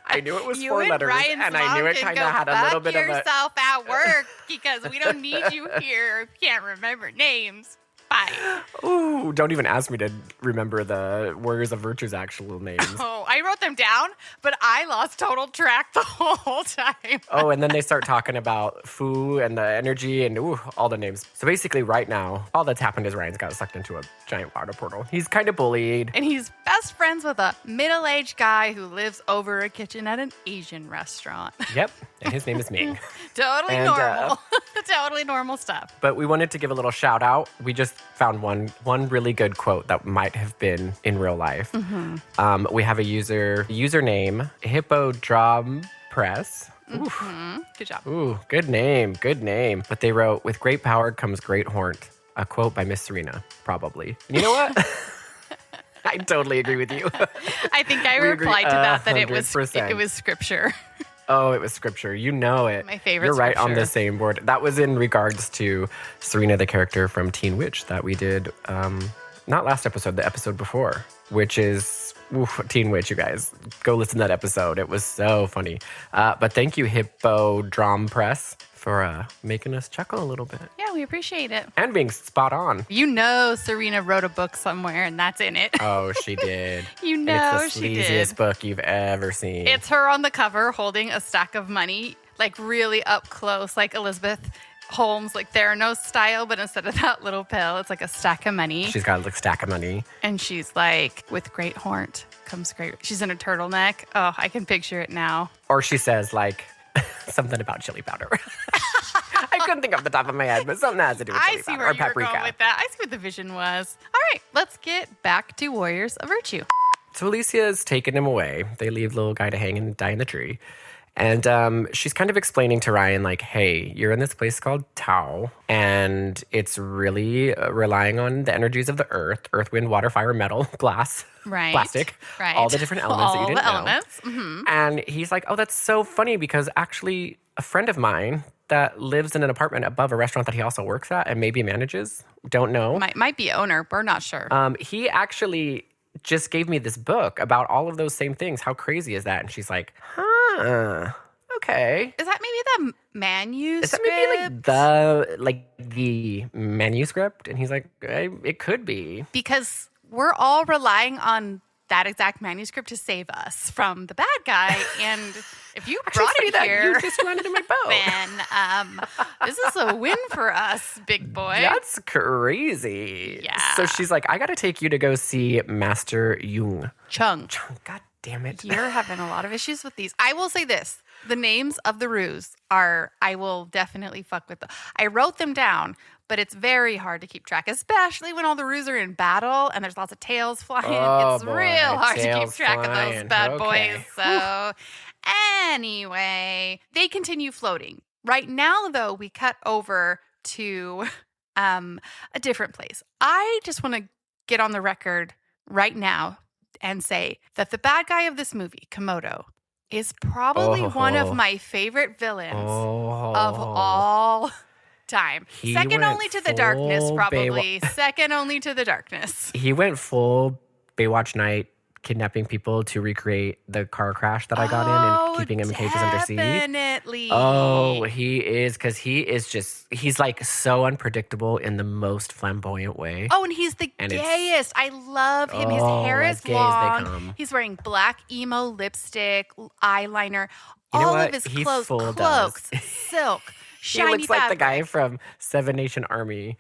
I knew it was You four and letters, Ryan's and I knew mom it can kind go of had a little bit of a... yourself at work because we don't need you here if you can't remember names. Bye. Ooh, don't even ask me to remember the Warriors of Virtue's actual names. Oh, I wrote them down, but I lost total track the whole time. Oh, and then they start talking about Fu and the energy and all the names. So basically right now, all that's happened is Ryan's got sucked into a giant water portal. He's kind of bullied. And he's best friends with a middle-aged guy who lives over a kitchen at an Asian restaurant. Yep, and his name is Ming. Totally And, normal. Totally normal stuff. But we wanted to give a little shout out. We just found one really good quote that might have been in real life. We have a username, Hippodrom Press. Good job. Ooh, good name. But they wrote, with great power comes great hornt. A quote by Miss Serena, probably. And you know what? I totally agree with you. I think I We agree replied to that it was 100%. scripture. Oh, it was scripture. You know it. My favorite You're right on scripture. the same board. That was in regards to Serena, the character from Teen Witch that we did, not last episode, the episode before, which is Teen Witch, you guys. Go listen to that episode. It was so funny. But thank you, Hippodrom Press, for making us chuckle a little bit. Yeah, we appreciate it. And being spot on. You know Serena wrote a book somewhere, and that's in it. Oh, she did. You And know it's the she sleaziest did. book you've ever seen. It's her on the cover holding a stack of money, like really up close, like Elizabeth Holmes, like Theranos style, but instead of that little pill, it's like a stack of money. She's got a stack of money. And she's like, with great hornt comes great. She's in a turtleneck. Oh, I can picture it now. Or she says, like, something about chili powder. I couldn't think off the top of my head, but something has to do with I chili see powder where or you were paprika. going with that. I see what the vision was. All right, let's get back to Warriors of Virtue. So Alicia's taken him away. They leave little guy to hang and die in the tree. And she's kind of explaining to Ryan, like, hey, you're in this place called Tao, and it's really relying on the energies of the earth, wind, water, fire, metal, glass, Right. plastic, Right. all the different elements that you All didn't the know. elements. Mm-hmm. And he's like, oh, that's so funny because actually a friend of mine that lives in an apartment above a restaurant that he also works at and maybe manages, don't know. Might be owner, we're not sure. He actually just gave me this book about all of those same things. How crazy is that? And she's like, okay. Is that maybe the manuscript? Is that maybe the manuscript? And he's like, it could be. Because we're all relying on that exact manuscript to save us from the bad guy. And if you brought it here, You just ran into my boat. then this is a win for us, big boy. That's crazy. Yeah. So she's like, I got to take you to go see Master Chung. God damn it. You're having a lot of issues with these. I will say this. The names of the roos I will definitely fuck with them. I wrote them down, but it's very hard to keep track, especially when all the roos are in battle and there's lots of tails flying. Oh, it's boy, real hard to keep tails track of those flying. bad Okay. boys. So anyway, they continue floating. Right now, though, we cut over to a different place. I just want to get on the record right now and say that the bad guy of this movie, Komodo, is probably one of my favorite villains of all time. He Second went only to the darkness, full probably. Second only to the darkness. He went full Baywatch Night, kidnapping people to recreate the car crash that I got in and keeping him in cages under sea. Definitely. Oh, he is, because he's like so unpredictable in the most flamboyant way. Oh, and he's the And it's- gayest. I love him. His Oh, hair as is gay as they long. come. He's wearing black emo lipstick, eyeliner. You know all what? of his He clothes, full cloaks, does. silk, He shiny looks like the guy fabric. from Seven Nation Army.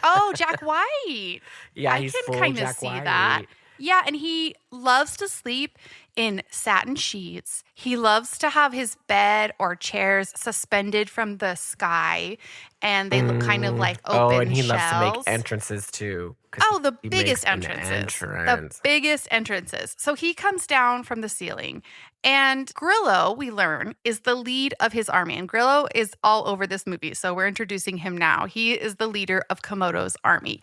Oh, Jack White. Yeah, I he's can full kind of Jack see White. that. Yeah, and he loves to sleep in satin sheets. He loves to have his bed or chairs suspended from the sky, and they look kind of like open Oh, and he loves to shells. make entrances too. 'cause Oh, the he biggest makes an entrances. entrance. The biggest entrances. So he comes down from the ceiling. And Grillo, we learn, is the lead of his army. And Grillo is all over this movie. So we're introducing him now. He is the leader of Komodo's army.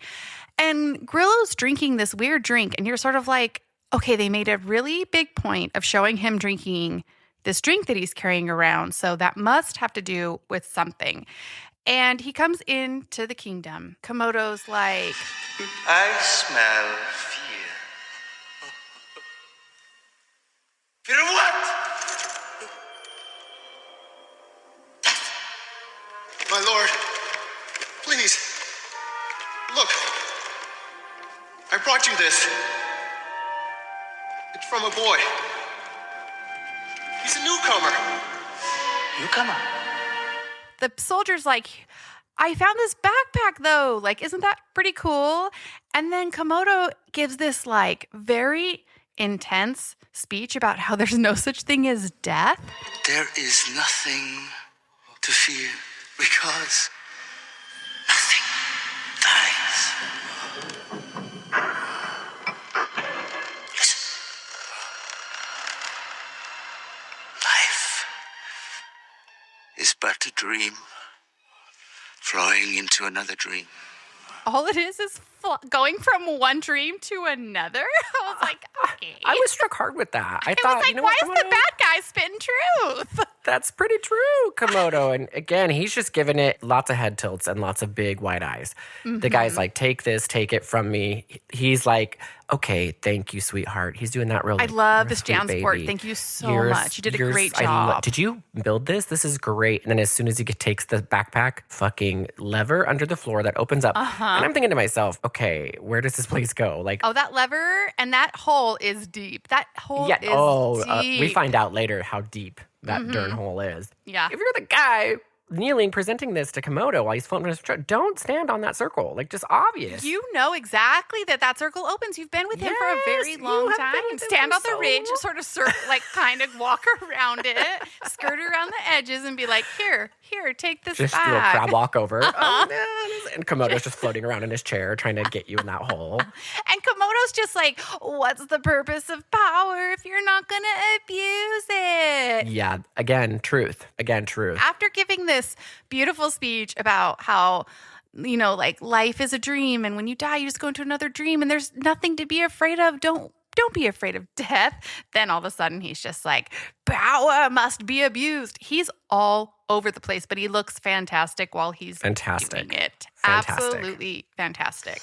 And Grillo's drinking this weird drink. And you're sort of like, okay, they made a really big point of showing him drinking this drink that he's carrying around. So that must have to do with something. And he comes into the kingdom. Komodo's like, I smell fear. Fear of what? My lord, please. Look, I brought you this. It's from a boy. He's a newcomer. Newcomer? The soldier's like, I found this backpack though. Like, isn't that pretty cool? And then Komodo gives this like very intense speech about how there's no such thing as death. There is nothing to fear because nothing dies. Listen. Life is but a dream flowing into another dream. All it is going from one dream to another. I was like, okay. I was struck hard with that. I It thought, was like, you know why what, is the Komodo? bad guy spitting truth? That's pretty true, Komodo. And again, he's just giving it lots of head tilts and lots of big wide eyes. The guy's like, take this, take it from me. He's like, okay, thank you, sweetheart. He's doing that real. I love real this sweet jam sport. baby. Thank you so Yours- much. You did a yours- great I job. did you build this? This is great. And then as soon as he takes the backpack, fucking lever under the floor that opens up. And I'm thinking to myself, okay, where does this place go? Like, Oh, that lever and that hole is deep. That hole yeah. is deep. We find out later how deep that darn hole is. Yeah. If you're the guy kneeling, presenting this to Komodo while he's floating his truck, don't stand on that circle. Like, just obvious. You know exactly that circle opens. You've been with him for a very Yes, long you have time. been with him Stand for on the so ridge, long. sort of kind of walk around it, skirt around the edges, and be like, here, take this just a back. little crab walk over. Oh, no. And Komodo's just floating around in his chair trying to get you in that hole. And Komodo's just like, what's the purpose of power if you're not going to abuse it? Yeah. Again, truth. After giving this beautiful speech about how, like life is a dream, and when you die, you just go into another dream, and there's nothing to be afraid of. Don't be afraid of death. Then all of a sudden, he's just like, power must be abused. He's all over the place, but he looks fantastic while he's doing it. Fantastic. Absolutely fantastic.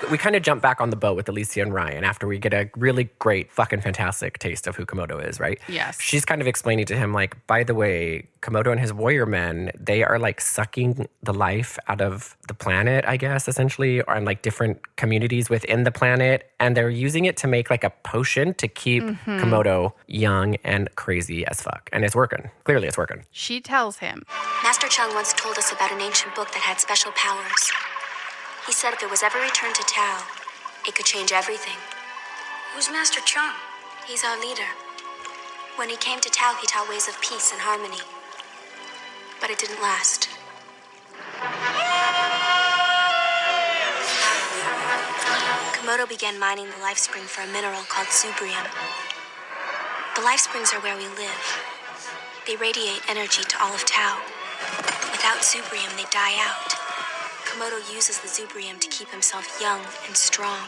We kind of jump back on the boat with Alicia and Ryan after we get a really great, fucking fantastic taste of who Komodo is, right? Yes. She's kind of explaining to him, like, by the way, Komodo and his warrior men, they are like sucking the life out of the planet, I guess, essentially, or in like different communities within the planet. And they're using it to make like a potion to keep Komodo young and crazy as fuck. And it's working. Clearly it's working. She tells him, Master Chung once told us about an ancient book that had special powers. He said if there was ever a return to Tao, it could change everything. Who's Master Chung? He's our leader. When he came to Tao, he taught ways of peace and harmony. But it didn't last. Komodo began mining the life spring for a mineral called Zubrium. The life springs are where we live. They radiate energy to all of Tao. Without Zubrium, they die out. Komodo uses the Zubrium to keep himself young and strong.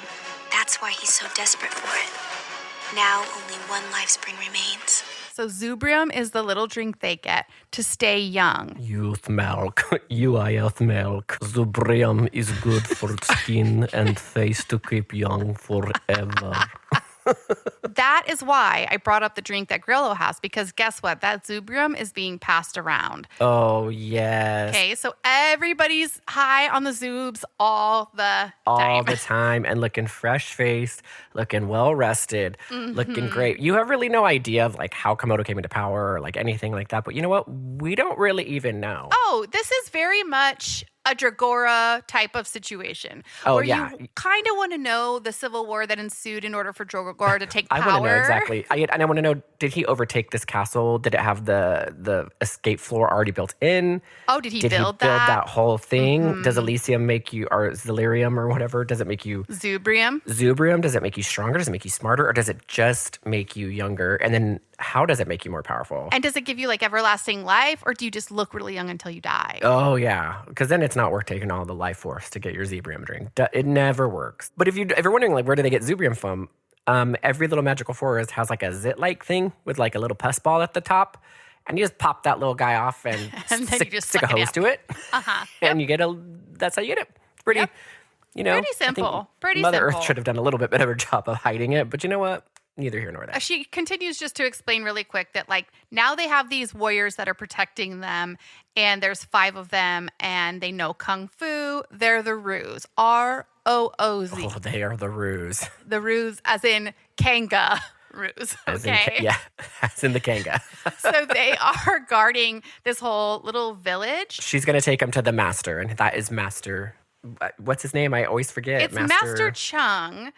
That's why he's so desperate for it. Now, only one life spring remains. so Zubrium is the little drink they get to stay young. Youth milk, UIF milk. Zubrium is good for skin and face to keep young forever. That is why I brought up the drink that Grillo has, because guess what? That Zubrium is being passed around. Oh, yes. Okay, so everybody's high on the Zubs all the All time. the time and looking fresh-faced, looking well-rested, looking great. You have really no idea of like how Komodo came into power or like anything like that. But you know what? We don't really even know. Oh, this is very much a Dragora type of situation. Oh, where yeah. you kind of want to know the civil war that ensued in order for Dragora to take power. I want to know exactly. And I want to know, did he overtake this castle? Did it have the escape floor already built in? Oh, did he build build that whole thing? Does Elysium make you, or Delirium or whatever, does it make you Zubrium? Zubrium? Does it make you stronger? Does it make you smarter? Or does it just make you younger? And then how does it make you more powerful? And does it give you like everlasting life, or do you just look really young until you die? Oh, yeah. Because then it's not worth taking all the life force to get your Zubrium drink. It never works. But if you're wondering, like, where do they get Zubrium from? Every little magical forest has like a zit-like thing with like a little pus ball at the top. And you just pop that little guy off and, And then you just stick a suck it hose out. to it. Uh-huh. And you get that's how you get it. Pretty, Yep. you know. Pretty I think simple. Pretty Mother simple. Earth should have done a little bit better job of hiding it. But you know what? neither here nor there. She continues just to explain really quick that, like, now they have these warriors that are protecting them, and there's 5 of them, and they know Kung Fu. They're the Roos. ROOZ. Oh, they are the Roos. The Roos, as in Kangaroos. Okay. As in the Kanga. So they are guarding this whole little village. She's going to take him to the master, and that is Master. What's his name? I always forget. It's Master Chung.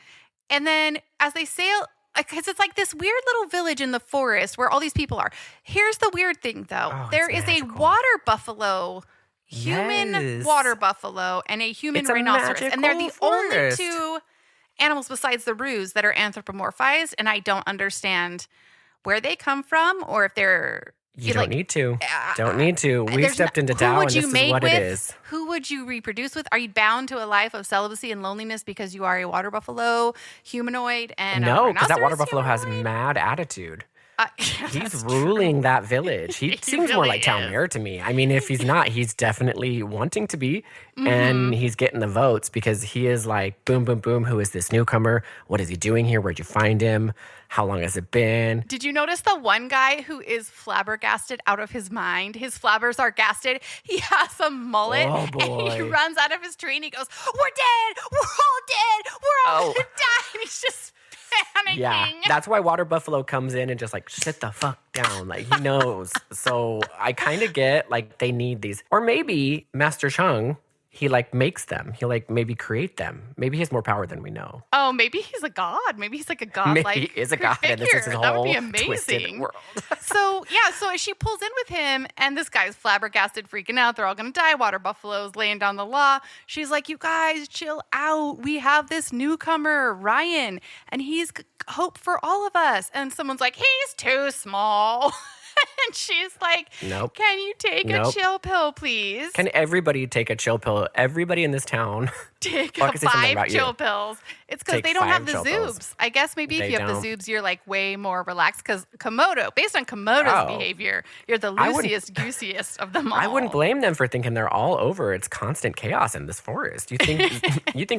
And then as they sail, because it's like this weird little village in the forest where all these people are. Here's the weird thing, though. There is magical. a water buffalo, human water buffalo, and a human rhinoceros. And they're the only 2 animals besides the Roos that are anthropomorphized. And I don't understand where they come from or if they're... You don't need to. Don't need to. We stepped into Tao, and this is what it is. Who would you reproduce with? Are you bound to a life of celibacy and loneliness because you are a water buffalo humanoid? And no, because that water buffalo has mad attitude. He's ruling that village. He seems really more like Town Mayor to me. I mean, if he's not, he's definitely wanting to be. And he's getting the votes because he is like, boom, boom, boom. Who is this newcomer? What is he doing here? Where'd you find him? How long has it been? Did you notice the one guy who is flabbergasted out of his mind? His flabbers are gasted. He has a mullet. Oh, boy. And he runs out of his tree and he goes, "We're dead. We're all dead. We're all going to die." And he's just panicking. Yeah, that's why Water Buffalo comes in and just like, sit the fuck down. Like, he knows. So I kind of get like they need these. Or maybe Master Chung, he like makes them. He'll like maybe create them. Maybe he has more power than we know. Oh, maybe he's a god. Maybe he's like a god. Maybe he is a god, and this is his that would whole be amazing. twisted world. So she pulls in with him, and this guy's flabbergasted, freaking out. They're all going to die. Water Buffalo's laying down the law. She's like, "You guys, chill out. We have this newcomer, Ryan, and he's hope for all of us." And someone's like, "He's too small." And she's like, "Nope. Can you take a chill pill, please?" Can everybody take a chill pill? Everybody in this town take well, 5 chill pills. It's because they don't have the chill zoobs. pills. I guess maybe if They you have don't. the zoobs, you're like way more relaxed. Because Komodo, based on Komodo's behavior, you're the loosiest, goosiest of them all. I wouldn't blame them for thinking they're all over. It's constant chaos in this forest. You think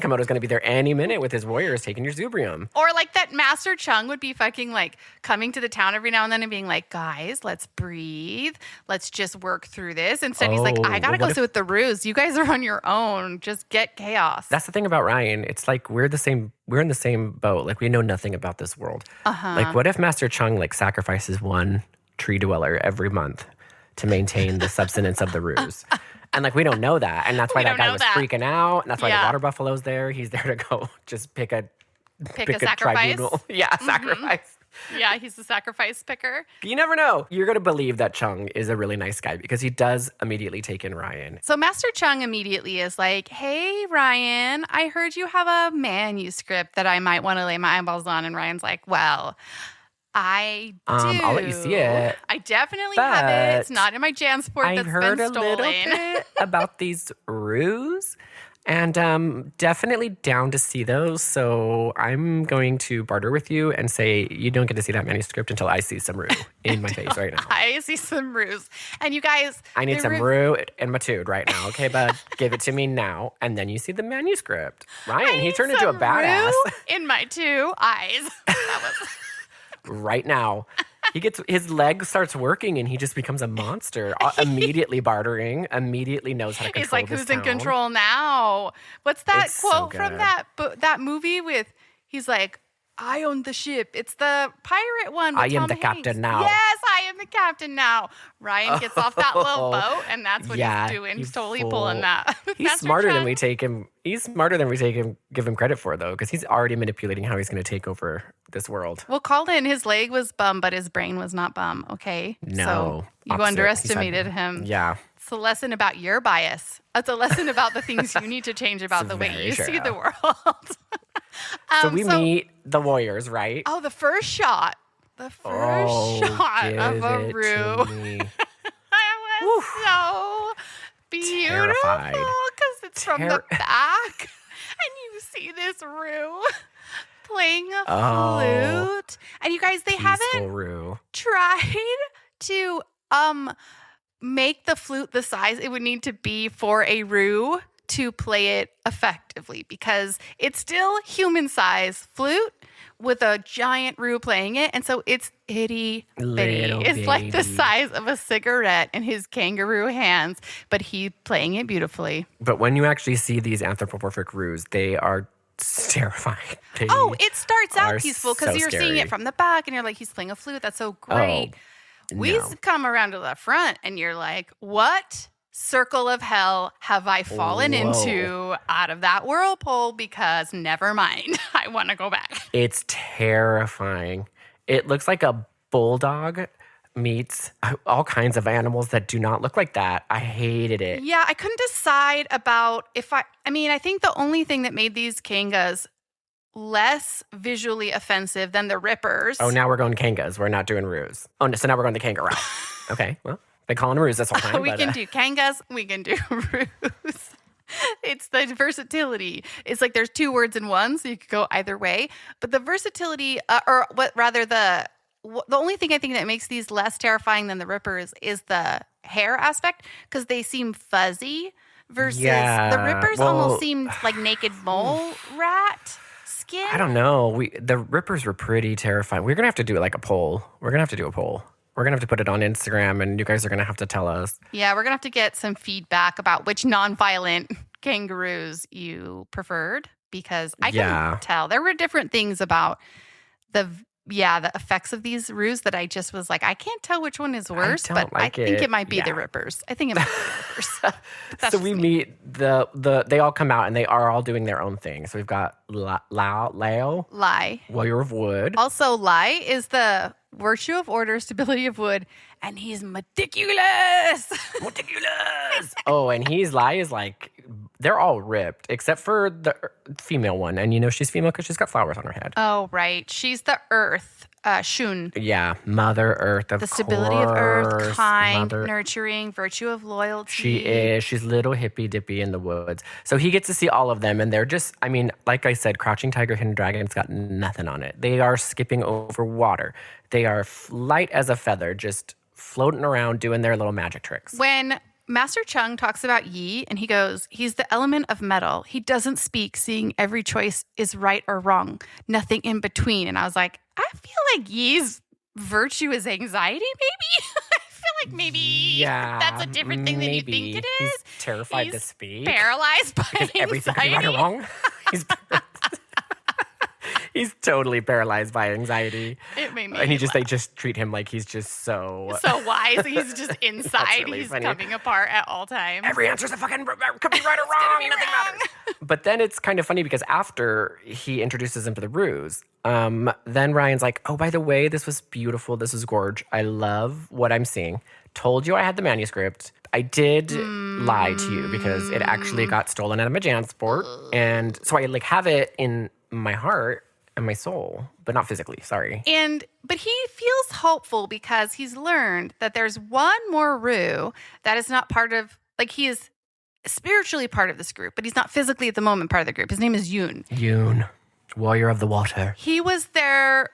Komodo's going to be there any minute with his warriors taking your Zubrium? Or like that Master Chung would be fucking like coming to the town every now and then and being like, "Guys, let's breathe. Let's just work through this." Instead, he's like, "I gotta go sit with the Roos. You guys are on your own. Just get chaos." That's the thing about Ryan. It's like we're in the same boat. Like we know nothing about this world. Like what if Master Chung like sacrifices one tree dweller every month to maintain the subsistence of the Roos? And like we don't know that. And that's why that guy was freaking out. And that's why the water buffalo's there. He's there to go just pick a sacrifice. tribunal. Yeah, sacrifice. Yeah, he's the sacrifice picker. You never know. You're going to believe that Chung is a really nice guy because he does immediately take in Ryan. So Master Chung immediately is like, "Hey, Ryan, I heard you have a manuscript that I might want to lay my eyeballs on." And Ryan's like, "Well, I do. I'll let you see it. I definitely have it. It's not in my Jansport that's heard been stolen." a little bit about these Roos. And definitely down to see those. So I'm going to barter with you and say you don't get to see that manuscript until I see some Roo in my face right now. I see some Roos. And you guys... I need some Roo and Matude right now. Okay, bud? Give it to me now. And then you see the manuscript. Ryan, he turned into a badass. Roo in my 2 eyes. That was... Right now. He gets his leg starts working and he just becomes a monster. Immediately bartering, immediately knows how to control It's like, this who's town. in control now? What's that It's so quote from good. that movie with, he's like, "I own the ship." It's the pirate one with I am Tom the Hanks. captain now. Yes, I am the captain now. Ryan gets off that little boat and that's what he's doing. He's totally pulling that. He's Master smarter than Chung. we take him. He's smarter than we give him credit for, though, because he's already manipulating how he's going to take over this world. Well, Colin, his leg was bum, but his brain was not bum, okay? No. So you opposite. underestimated He said- him. Yeah. It's a lesson about your bias. It's a lesson about the things you need to change about the way very you see true. the world. So we meet the Warriors, right? Oh, the first shot. The first shot of a give Roo. it to me. It was so beautiful Terrified. because it's from the back, and you see this Roo playing a flute. And you guys, they Peaceful haven't Roo. tried to make the flute the size it would need to be for a Roo to play it effectively because it's still human-sized flute with a giant Roo playing it. And so it's itty bitty. It's like the size of a cigarette in his kangaroo hands, but he's playing it beautifully. But when you actually see these anthropomorphic Roos, they are terrifying. It starts out peaceful because you're seeing it from the back and you're like, he's playing a flute. That's so great. We come around to the front and you're like, what circle of hell have I fallen into out of that whirlpool? Because never mind. I want to go back. It's terrifying. It looks like a bulldog meets all kinds of animals that do not look like that. I hated it. Yeah, I couldn't decide about I think the only thing that made these kangas less visually offensive than the rippers. Oh, now we're going kangas. We're not doing Roos. Oh, no, so now we're going the kangaroo. Okay, well, been calling them Roos this whole time. We can do kangas. We can do Roos. It's the versatility. It's like there's two words in one, so you could go either way. But the versatility, the only thing I think that makes these less terrifying than the rippers is the hair aspect because they seem fuzzy versus the rippers almost seemed like naked mole rat skin. I don't know. The rippers were pretty terrifying. We're going to have to do like a poll. We're going to have to do a poll. We're going to have to put it on Instagram, and you guys are going to have to tell us. Yeah, we're going to have to get some feedback about which non-violent kangaroos you preferred because I couldn't tell. There were different things about the effects of these roos that I just was like, I can't tell which one is worse, but I think it might be the rippers. I think it might be the rippers. So we meet they all come out and they are all doing their own thing. So we've got Lai, Warrior of Wood. Also, Lai is the virtue of order, stability of wood, and he's meticulous. Oh, and Lai is like, they're all ripped except for the female one. And she's female because she's got flowers on her head. Oh, right. She's the earth, Shun. Yeah, Mother Earth, of course. The stability of earth, kind, nurturing, virtue of loyalty. She is. She's little hippy dippy in the woods. So he gets to see all of them, and they're just, like I said, Crouching Tiger, Hidden Dragon, it's got nothing on it. They are skipping over water. They are light as a feather, just floating around doing their little magic tricks. When Master Chung talks about Yi, and he goes, he's the element of metal. He doesn't speak, seeing every choice is right or wrong, nothing in between. And I was like, I feel like Yi's virtue is anxiety, maybe? I feel like maybe that's a different thing than you think it is. He's terrified to speak. Paralyzed by anxiety. Everything could be right or wrong. He's totally paralyzed by anxiety. It made me and they just treat him like he's just so wise. He's just inside. Really he's funny. Coming apart at all times. Every answer's could be right or wrong. Nothing matters. But then it's kind of funny because after he introduces him to the Roos, then Ryan's like, oh, by the way, this was beautiful. This was gorge. I love what I'm seeing. Told you I had the manuscript. I did lie to you because it actually got stolen out of my Jansport. And so I have it in my heart and my soul, but not physically, sorry. But he feels hopeful because he's learned that there's one more Roo that is not part of, he is spiritually part of this group, but he's not physically at the moment part of the group. His name is Yoon. Yoon, Warrior of the Water. He was their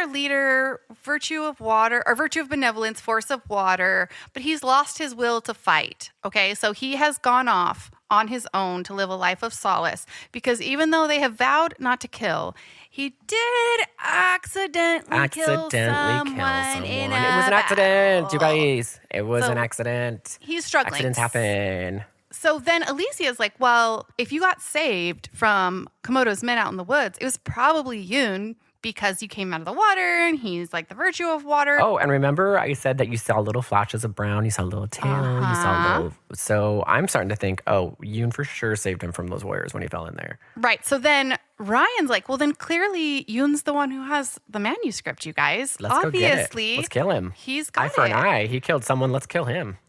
leader, virtue of water, or virtue of benevolence, force of water, but he's lost his will to fight, okay? So he has gone off on his own to live a life of solace because even though they have vowed not to kill, he did accidentally kill someone. It was an accident, you guys. It was an accident. He's struggling. Accidents happen. So then Alicia's like, well, if you got saved from Komodo's men out in the woods, it was probably Yoon because you came out of the water and he's like the virtue of water. Oh, and remember I said that you saw little flashes of brown, you saw a little tail, you saw a little... So I'm starting to think, Yoon for sure saved him from those warriors when he fell in there. Right. So then Ryan's like, well, then clearly Yoon's the one who has the manuscript, you guys. Let's go get it. Let's kill him. He's got eye for an eye. He killed someone. Let's kill him.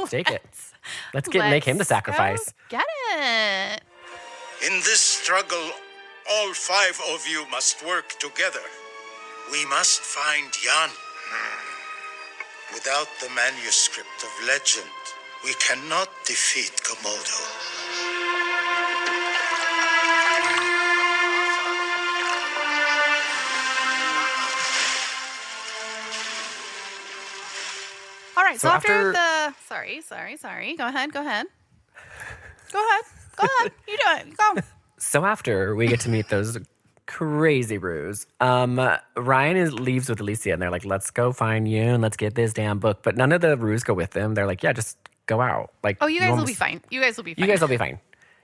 Take it. Let's make him the sacrifice. Get it. In this struggle, all 5 of you must work together. We must find Yan. Without the manuscript of legend, we cannot defeat Komodo. All right, so after the... Sorry. Go ahead. ahead. You do it. Go. So after we get to meet those crazy brews, Ryan leaves with Alicia, and they're like, let's go find you and let's get this damn book. But none of the brews go with them. They're like, yeah, just go out. Like, Oh, you guys will be fine. You guys will be fine. You guys will be fine.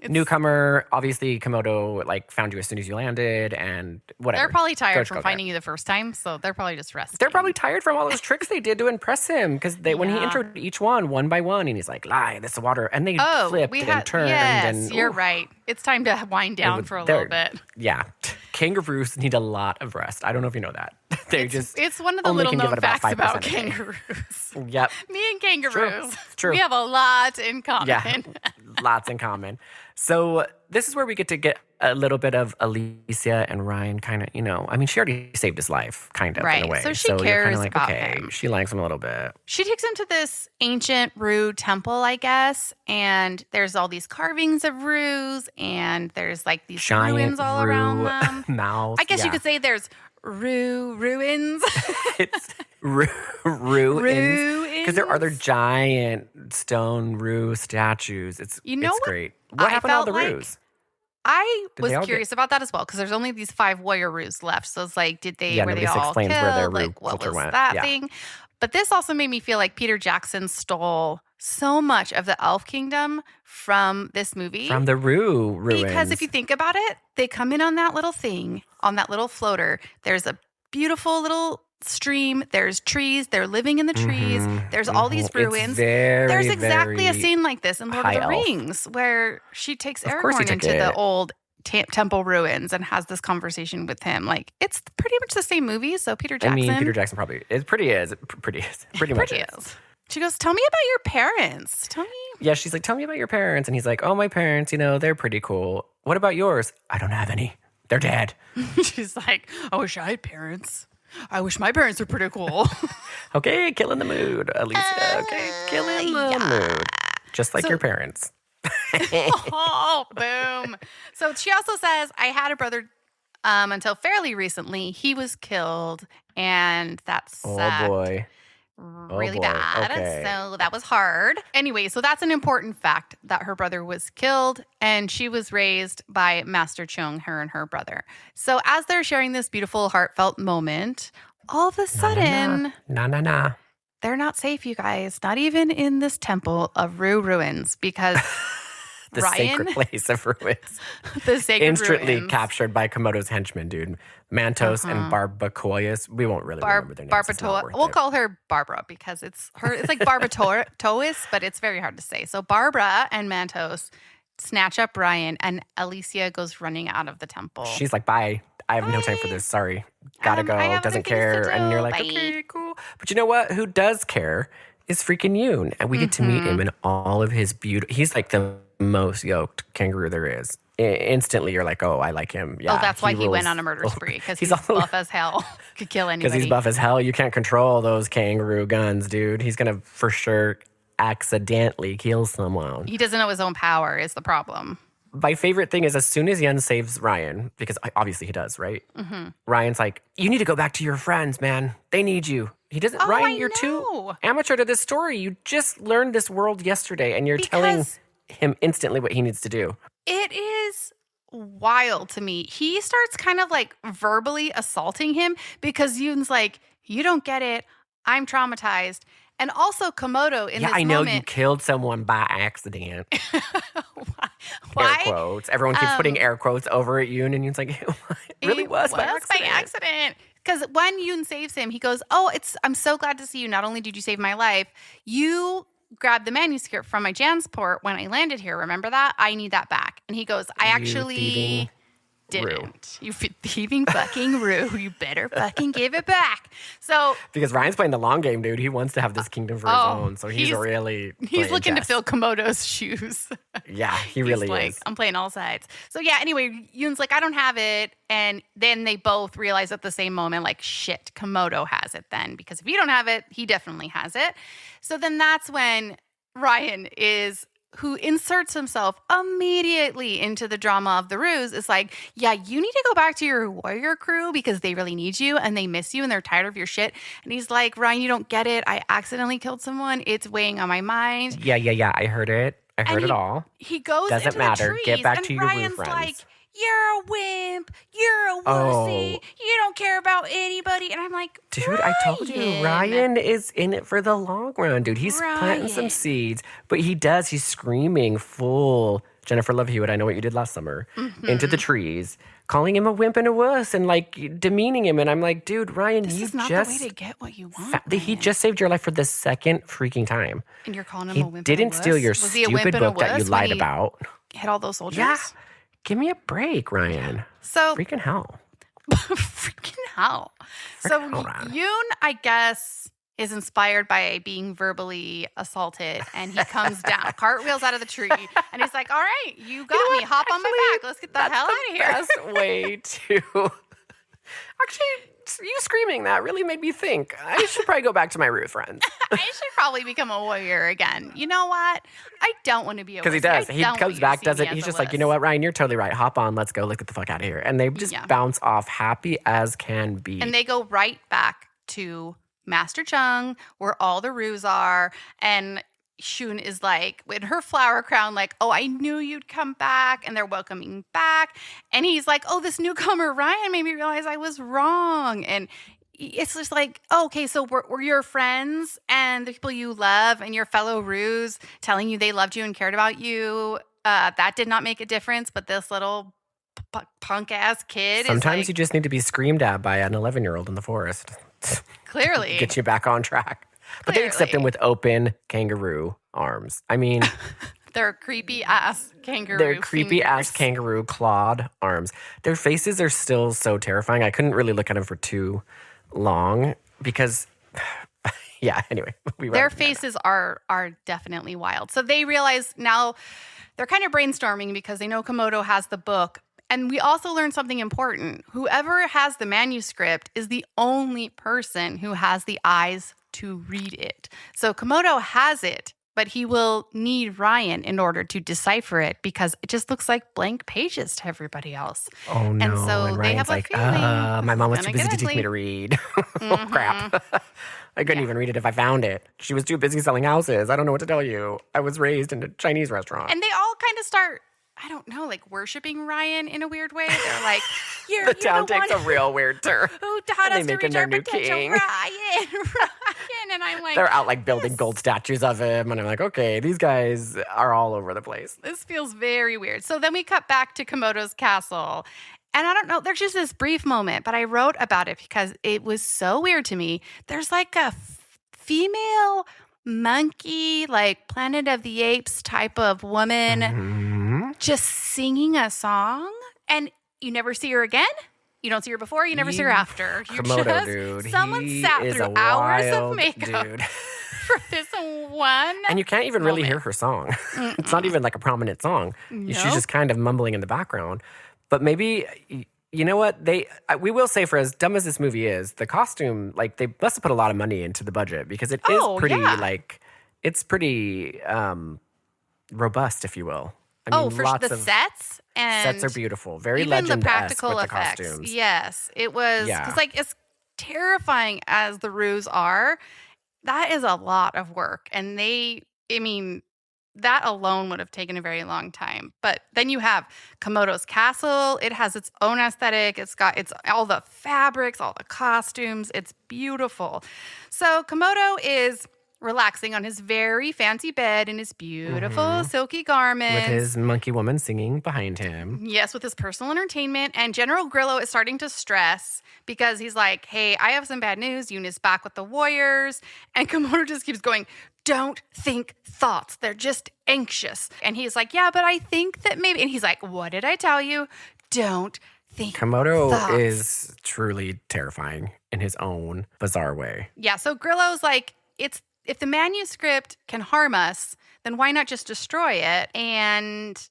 Newcomer, obviously, Komodo like found you as soon as you landed, and whatever. They're probably tired Go from finding you the first time, so they're probably just resting. They're probably tired from all those tricks they did to impress him, because when he introed each one by one, and he's like, lie, this is water, and they flipped and turned. Yes, and you're right. It's time to wind down for a little bit. Yeah. Kangaroos need a lot of rest. I don't know if you know that. It's one of the only little can give known it about facts 5% about a day. kangaroos. Yep. Me and kangaroos. It's true. We have a lot in common. Yeah, lots in common. So this is where we get a little bit of Alicia and Ryan kind of, I mean, she already saved his life, kind of, in a way. So she you're cares kinda like, about okay, him. she likes him a little bit. She takes him to this ancient Rue temple, I guess, and there's all these carvings of Rues, and there's like these Giant ruins all around them. mouth. I guess you could say there's ruins. It's ruins. Because there are giant stone Rue statues. It's what? great. What happened to all the felt like Rues? I Did was they all curious about that as well, because there's only these 5 warrior Roos left. So it's like, were they nobody all explains killed? where their Rue Like, what culture was went. that Yeah. thing? But this also made me feel like Peter Jackson stole so much of the Elf Kingdom from this movie. From the ruins. Because if you think about it, they come in on that little thing, on that little floater. There's a beautiful little stream. There's trees. They're living in the trees. There's all these ruins. There's exactly a scene like this in Lord of the Rings where she takes Aragorn into the old temple ruins and has this conversation with him. Like, it's pretty much the same movie. So Peter Jackson. I mean, Peter Jackson probably is. Pretty much is. She goes, tell me about your parents. Tell me. Yeah, she's like, tell me about your parents. And he's like, oh, my parents, they're pretty cool. What about yours? I don't have any. They're dead. She's like, I wish I had parents. I wish my parents were pretty cool. Okay, killing the mood, Alicia. Okay, killing the mood. Just like your parents. Oh, boom. So she also says, I had a brother until fairly recently. He was killed, and that's Oh, boy. really boy. bad. Okay. So that was hard. Anyway, so that's an important fact that her brother was killed, and she was raised by Master Chung, her and her brother. So as they're sharing this beautiful, heartfelt moment, all of a sudden, Nah. they're not safe, you guys. Not even in this temple of Rue ruins, because The Ryan, sacred place of ruins. the sacred Instantly ruins. captured by Komodo's henchmen, dude. Mantos and Barbacoas. We won't really remember their names. It's not worth We'll it. call her Barbara because it's like Barbatois, but it's very hard to say. So Barbara and Mantos snatch up Ryan, and Alicia goes running out of the temple. She's like, bye. I have no time for this. Sorry. Gotta go. I have Doesn't other things to care. And do. you're like, Bye. okay, cool. But you know what? Who does care is freaking Yoon. And we get to meet him in all of his beauty. He's like the most yoked kangaroo there is. Instantly, you're like, oh, I like him. Yeah, that's why he rules. went on a murder spree, because he's all- buff as hell. Could kill anybody. Because he's buff as hell. You can't control those kangaroo guns, dude. He's going to for sure accidentally kill someone. He doesn't know his own power is the problem. My favorite thing is as soon as Yun saves Ryan, because obviously he does, right? Ryan's like, you need to go back to your friends, man. They need you. He doesn't. Oh, Ryan, I you're too know. amateur to this story. You just learned this world yesterday, and you're telling Because him instantly what he needs to do. it is wild to me. He starts kind of like verbally assaulting him because Yoon's like, you don't get it. I'm traumatized. And also Komodo in this I know you moment. killed someone by accident. Why? Air quotes. Everyone keeps putting air quotes over at Yoon, and Yoon's like, it really was by accident. Because when Yoon saves him, he goes, I'm so glad to see you. Not only did you save my life, you grabbed the manuscript from my Jansport when I landed here. Remember that? I need that back. And he goes, I actually thieving didn't. You thieving fucking Rue. You better fucking give it back. So Because Ryan's playing the long game, dude. He wants to have this kingdom for his own. So he's really he's playing looking chess. to fill Komodo's shoes. Yeah, he really He's like, is. I'm playing all sides. So yeah, anyway, Yoon's like, I don't have it. And then they both realize at the same moment, like, shit, Komodo has it then. Because if you don't have it, he definitely has it. So then that's when Ryan who inserts himself immediately into the drama of the ruse, is like, yeah, you need to go back to your warrior crew because they really need you and they miss you and they're tired of your shit. And he's like, Ryan, you don't get it. I accidentally killed someone. It's weighing on my mind. Yeah. I heard it. I heard it all. He goes Doesn't into matter. the trees, Get back and to your roof, Ryan's friends. like, "You're a wimp. You're a wussy. You don't care about anybody." And I'm like, Dude, I told you, Ryan is in it for the long run, dude. He's planting some seeds, but he's screaming full Jennifer Love Hewitt, I know what you did last summer, into the trees, calling him a wimp and a wuss and like demeaning him. And I'm like, dude, Ryan, This is not the way to get what you want. He just saved your life for the second freaking time. And you're calling him He a wimp didn't and a wuss? steal your Was he a wimp stupid and a book that you wuss lied when he about. hit all those soldiers? Yeah. Give me a break, Ryan. So freaking hell. freaking hell. So hell, Ryan. Yoon, I guess, is inspired by being verbally assaulted, and he comes down, cartwheels out of the tree, and he's like, "All right, you got me. Hop on my back. Let's get the hell out of here." Best way to... Actually, you screaming that really made me think. I should probably go back to my root, friends. I should probably become a warrior again. You know what? I don't want to be a Because he wussy. does. He comes back, does it. He's just like, you know what? what, Ryan, you're totally right. Hop on. Let's go. Let's get the fuck out of here. And they just bounce off happy as can be. And they go right back to Master Chung, where all the roos are. And Shun is like, in her flower crown, like, "Oh, I knew you'd come back." And they're welcoming back. And he's like, "Oh, this newcomer, Ryan, made me realize I was wrong." And it's just like, oh, okay, so we're your friends and the people you love and your fellow roos telling you they loved you and cared about you. That did not make a difference, but this little punk-ass kid Sometimes is you just need to be screamed at by an 11-year-old in the forest. clearly Get you back on track. But they accept him with open kangaroo arms. I mean... They're creepy-ass kangaroo They're creepy-ass kangaroo clawed arms. Their faces are still so terrifying. I couldn't really look at them for too long because... Yeah, anyway. Their faces are definitely wild. So they realize now they're kind of brainstorming because they know Komodo has the book. And we also learned something important. Whoever has the manuscript is the only person who has the eyes to read it. So Komodo has it, but he will need Ryan in order to decipher it because it just looks like blank pages to everybody else. Oh, no. And so they have like, a feeling. my mom was too busy to teach me to read. Oh, crap. I couldn't even read it if I found it. She was too busy selling houses. I don't know what to tell you. I was raised in a Chinese restaurant. And they all kind of start, I don't know, like worshiping Ryan in a weird way. They're like, the town takes a real weird turn. Who taught us to reach our potential? king. Ryan. And I'm like, they're out like building gold statues of him. And I'm like, okay, these guys are all over the place. This feels very weird. So then we cut back to Komodo's castle. And I don't know, there's just this brief moment, but I wrote about it because it was so weird to me. There's like a female monkey, like Planet of the Apes type of woman just singing a song. And you never see her again. You don't see her before. You never see her after. You Komodo, dude. Someone He sat is through a hours of wild makeup dude. for this one. And you can't even really hear her song. It's not even like a prominent song. Nope. She's just kind of mumbling in the background. But maybe, you know what? We will say, for as dumb as this movie is, the costume, like, they must have put a lot of money into the budget because it is pretty, like, it's pretty robust, if you will. I mean, for lots the of sets? And sets are beautiful. Very even legend-esque the practical with effects. the costumes. Yes, it was. Because, like, as terrifying as the roos are, that is a lot of work. And that alone would have taken a very long time. But then you have Komodo's castle. It has its own aesthetic. It's all the fabrics, all the costumes. It's beautiful. So Komodo is relaxing on his very fancy bed in his beautiful silky garments. With his monkey woman singing behind him. Yes, with his personal entertainment. And General Grillo is starting to stress because he's like, hey, I have some bad news. Yoon is back with the warriors. And Komodo just keeps going, don't think thoughts. They're just anxious. And he's like, yeah, but I think that maybe. And he's like, what did I tell you? Don't think Komodo thoughts. is truly terrifying in his own bizarre way. Yeah, so Grillo's like, if the manuscript can harm us, then why not just destroy it? And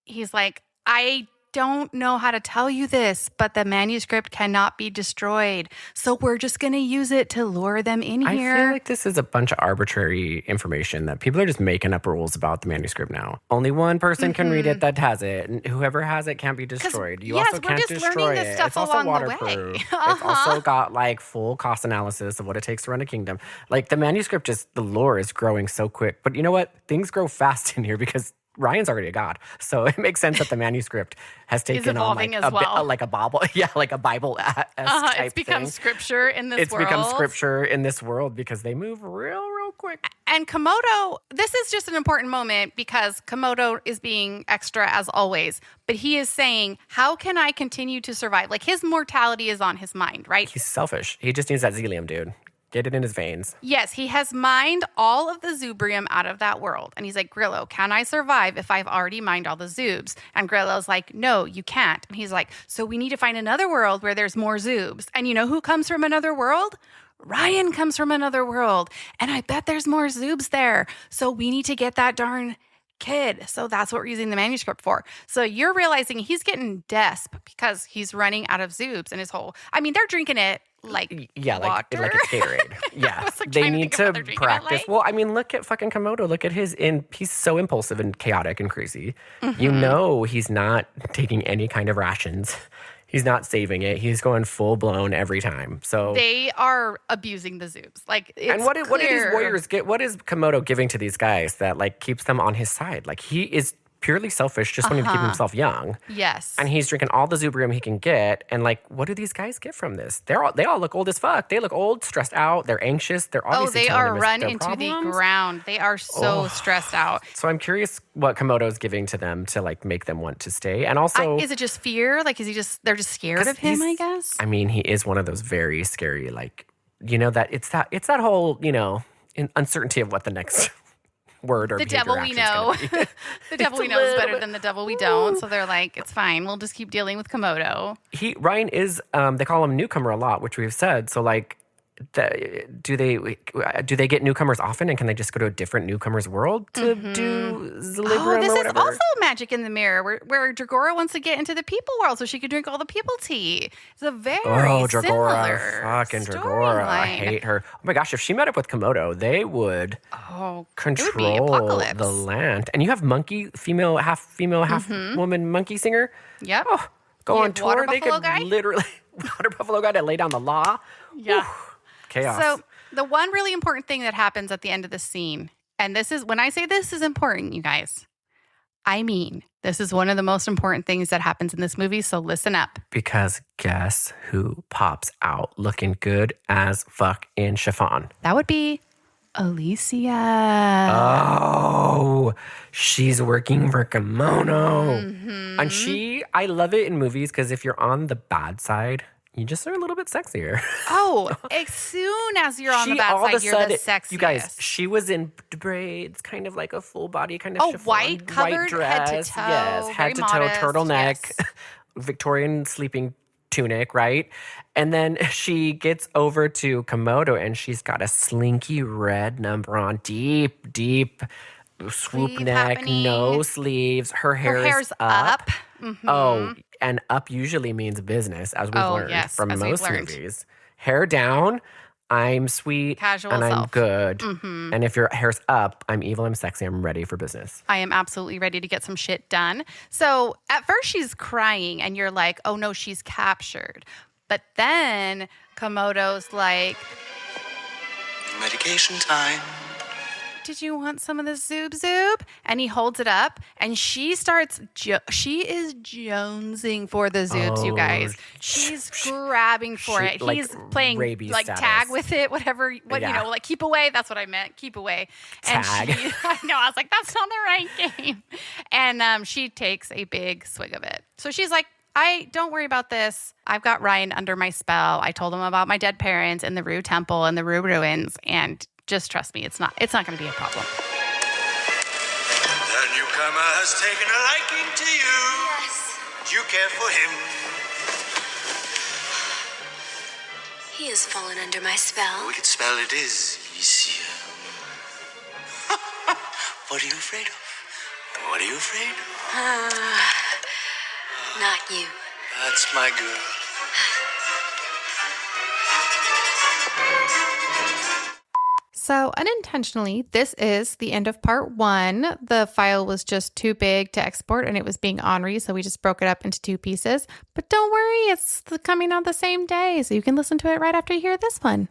he's like, I don't know how to tell you this, but the manuscript cannot be destroyed. So we're just going to use it to lure them in here. I feel like this is a bunch of arbitrary information that people are just making up rules about the manuscript now. Only one person can read it that has it, and whoever has it can't be destroyed. You also can't destroy it. It's also waterproof. It's also got like full cost analysis of what it takes to run a kingdom. Like the manuscript the lore is growing so quick. But you know what? Things grow fast in here because Ryan's already a god. So it makes sense that the manuscript has taken on evolving like as well. like a Bible. Yeah, like a Bible type It's become thing. scripture in this It's world. become scripture in this world because they move real quick. And Komodo, this is just an important moment because Komodo is being extra as always, but he is saying, how can I continue to survive? Like his mortality is on his mind, right? He's selfish. He just needs that Zelium, dude. Get it in his veins. Yes, he has mined all of the Zubrium out of that world. And he's like, Grillo, can I survive if I've already mined all the Zubs? And Grillo's like, no, you can't. And he's like, so we need to find another world where there's more Zubs. And you know who comes from another world? Ryan comes from another world. And I bet there's more Zubs there. So we need to get that darn kid. So that's what we're using the manuscript for. So you're realizing he's getting desp because he's running out of Zubs in his whole, I mean, they're drinking it like water. like it's Gatorade. Yeah, was, like, they trying to need think of to what they're drinking it practice. like. Well, I mean, look at fucking Komodo. Look at he's so impulsive and chaotic and crazy. Mm-hmm. You know, he's not taking any kind of rations. He's not saving it. He's going full blown every time. So they are abusing the Zubs. Like, it's and what did these clear. warriors get? What is Komodo giving to these guys that like keeps them on his side? Like he is purely selfish, just wanting to keep himself young. Yes. And he's drinking all the Zubrium he can get. And like, what do these guys get from this? They all look old as fuck. They look old, stressed out. They're anxious. They're obviously they telling are him run their into problems. the ground. They are so stressed out. So I'm curious what Komodo's giving to them to like make them want to stay. And also, Is it just fear? Like, they're just scared of him, I guess? I mean, he is one of those very scary, like, you know, that it's that whole, you know, uncertainty of what the next word or The behavior devil we action's know. gonna be. The devil we know is better than the devil we don't. So they're like, it's fine. We'll just keep dealing with Komodo. Ryan is, they call him newcomer a lot, which we've said. So like, do they get newcomers often, and can they just go to a different newcomer's world to do Zubrium This or is whatever? also magic in the mirror where Dragora wants to get into the people world so she could drink all the people tea. It's a very Dragora. similar Fucking Dragora. I storyline. hate her. Oh my gosh, if she met up with Komodo, they would control apocalypse. the land. And you have half woman monkey singer. Yep. Oh, go You on have tour. water They buffalo could guy? literally water buffalo guy to lay down the law. Yeah. Chaos. So the one really important thing that happens at the end of the scene, and this is when I say this is important, you guys, I mean, this is one of the most important things that happens in this movie. So listen up. Because guess who pops out looking good as fuck in chiffon? That would be Alicia. Oh, she's working for Komodo. And I love it in movies because if you're on the bad side, you just are a little bit sexier. Oh, as soon as you're on the All bad of side, a you're the sudden- sexiest. You guys, she was in braids, kind of like a full body kind of Oh, chiffon. white, covered dress. head to toe, Yes, very head to modest, toe, turtleneck, yes. Victorian sleeping tunic, right? And then she gets over to Komodo and she's got a slinky red number on, deep swoop Sleeve neck, happening. no sleeves. Her hair's is up. Mhm. Oh, and up usually means business, as we've learned yes, from as we've most learned. movies. Hair down, I'm sweet Casual and I'm self. good. And if your hair's up, I'm evil, I'm sexy, I'm ready for business. I am absolutely ready to get some shit done. So at first she's crying and you're like, oh no, she's captured. But then Komodo's like, Medication time. did you want some of the Zub? And he holds it up and she starts, she is jonesing for the Zubs, you guys. She's grabbing for it. like He's playing rabies like status. tag with it, whatever, you Yeah. know, like keep away. That's what I meant. Keep away. And Tag. I know, I was like, that's not the right game. And she takes a big swig of it. So she's like, don't worry about this. I've got Ryan under my spell. I told him about my dead parents in the Rue Temple and the Rue Ruins. And just trust me, it's not going to be a problem. The newcomer has taken a liking to you. Yes. You care for him. He has fallen under my spell. Wicked spell it is, Alicia. What are you afraid of? What are you afraid of? Not you. That's my girl. So unintentionally, this is the end of part 1. The file was just too big to export and it was being ornery, so we just broke it up into 2 pieces. But don't worry, it's coming out the same day, so you can listen to it right after you hear this one.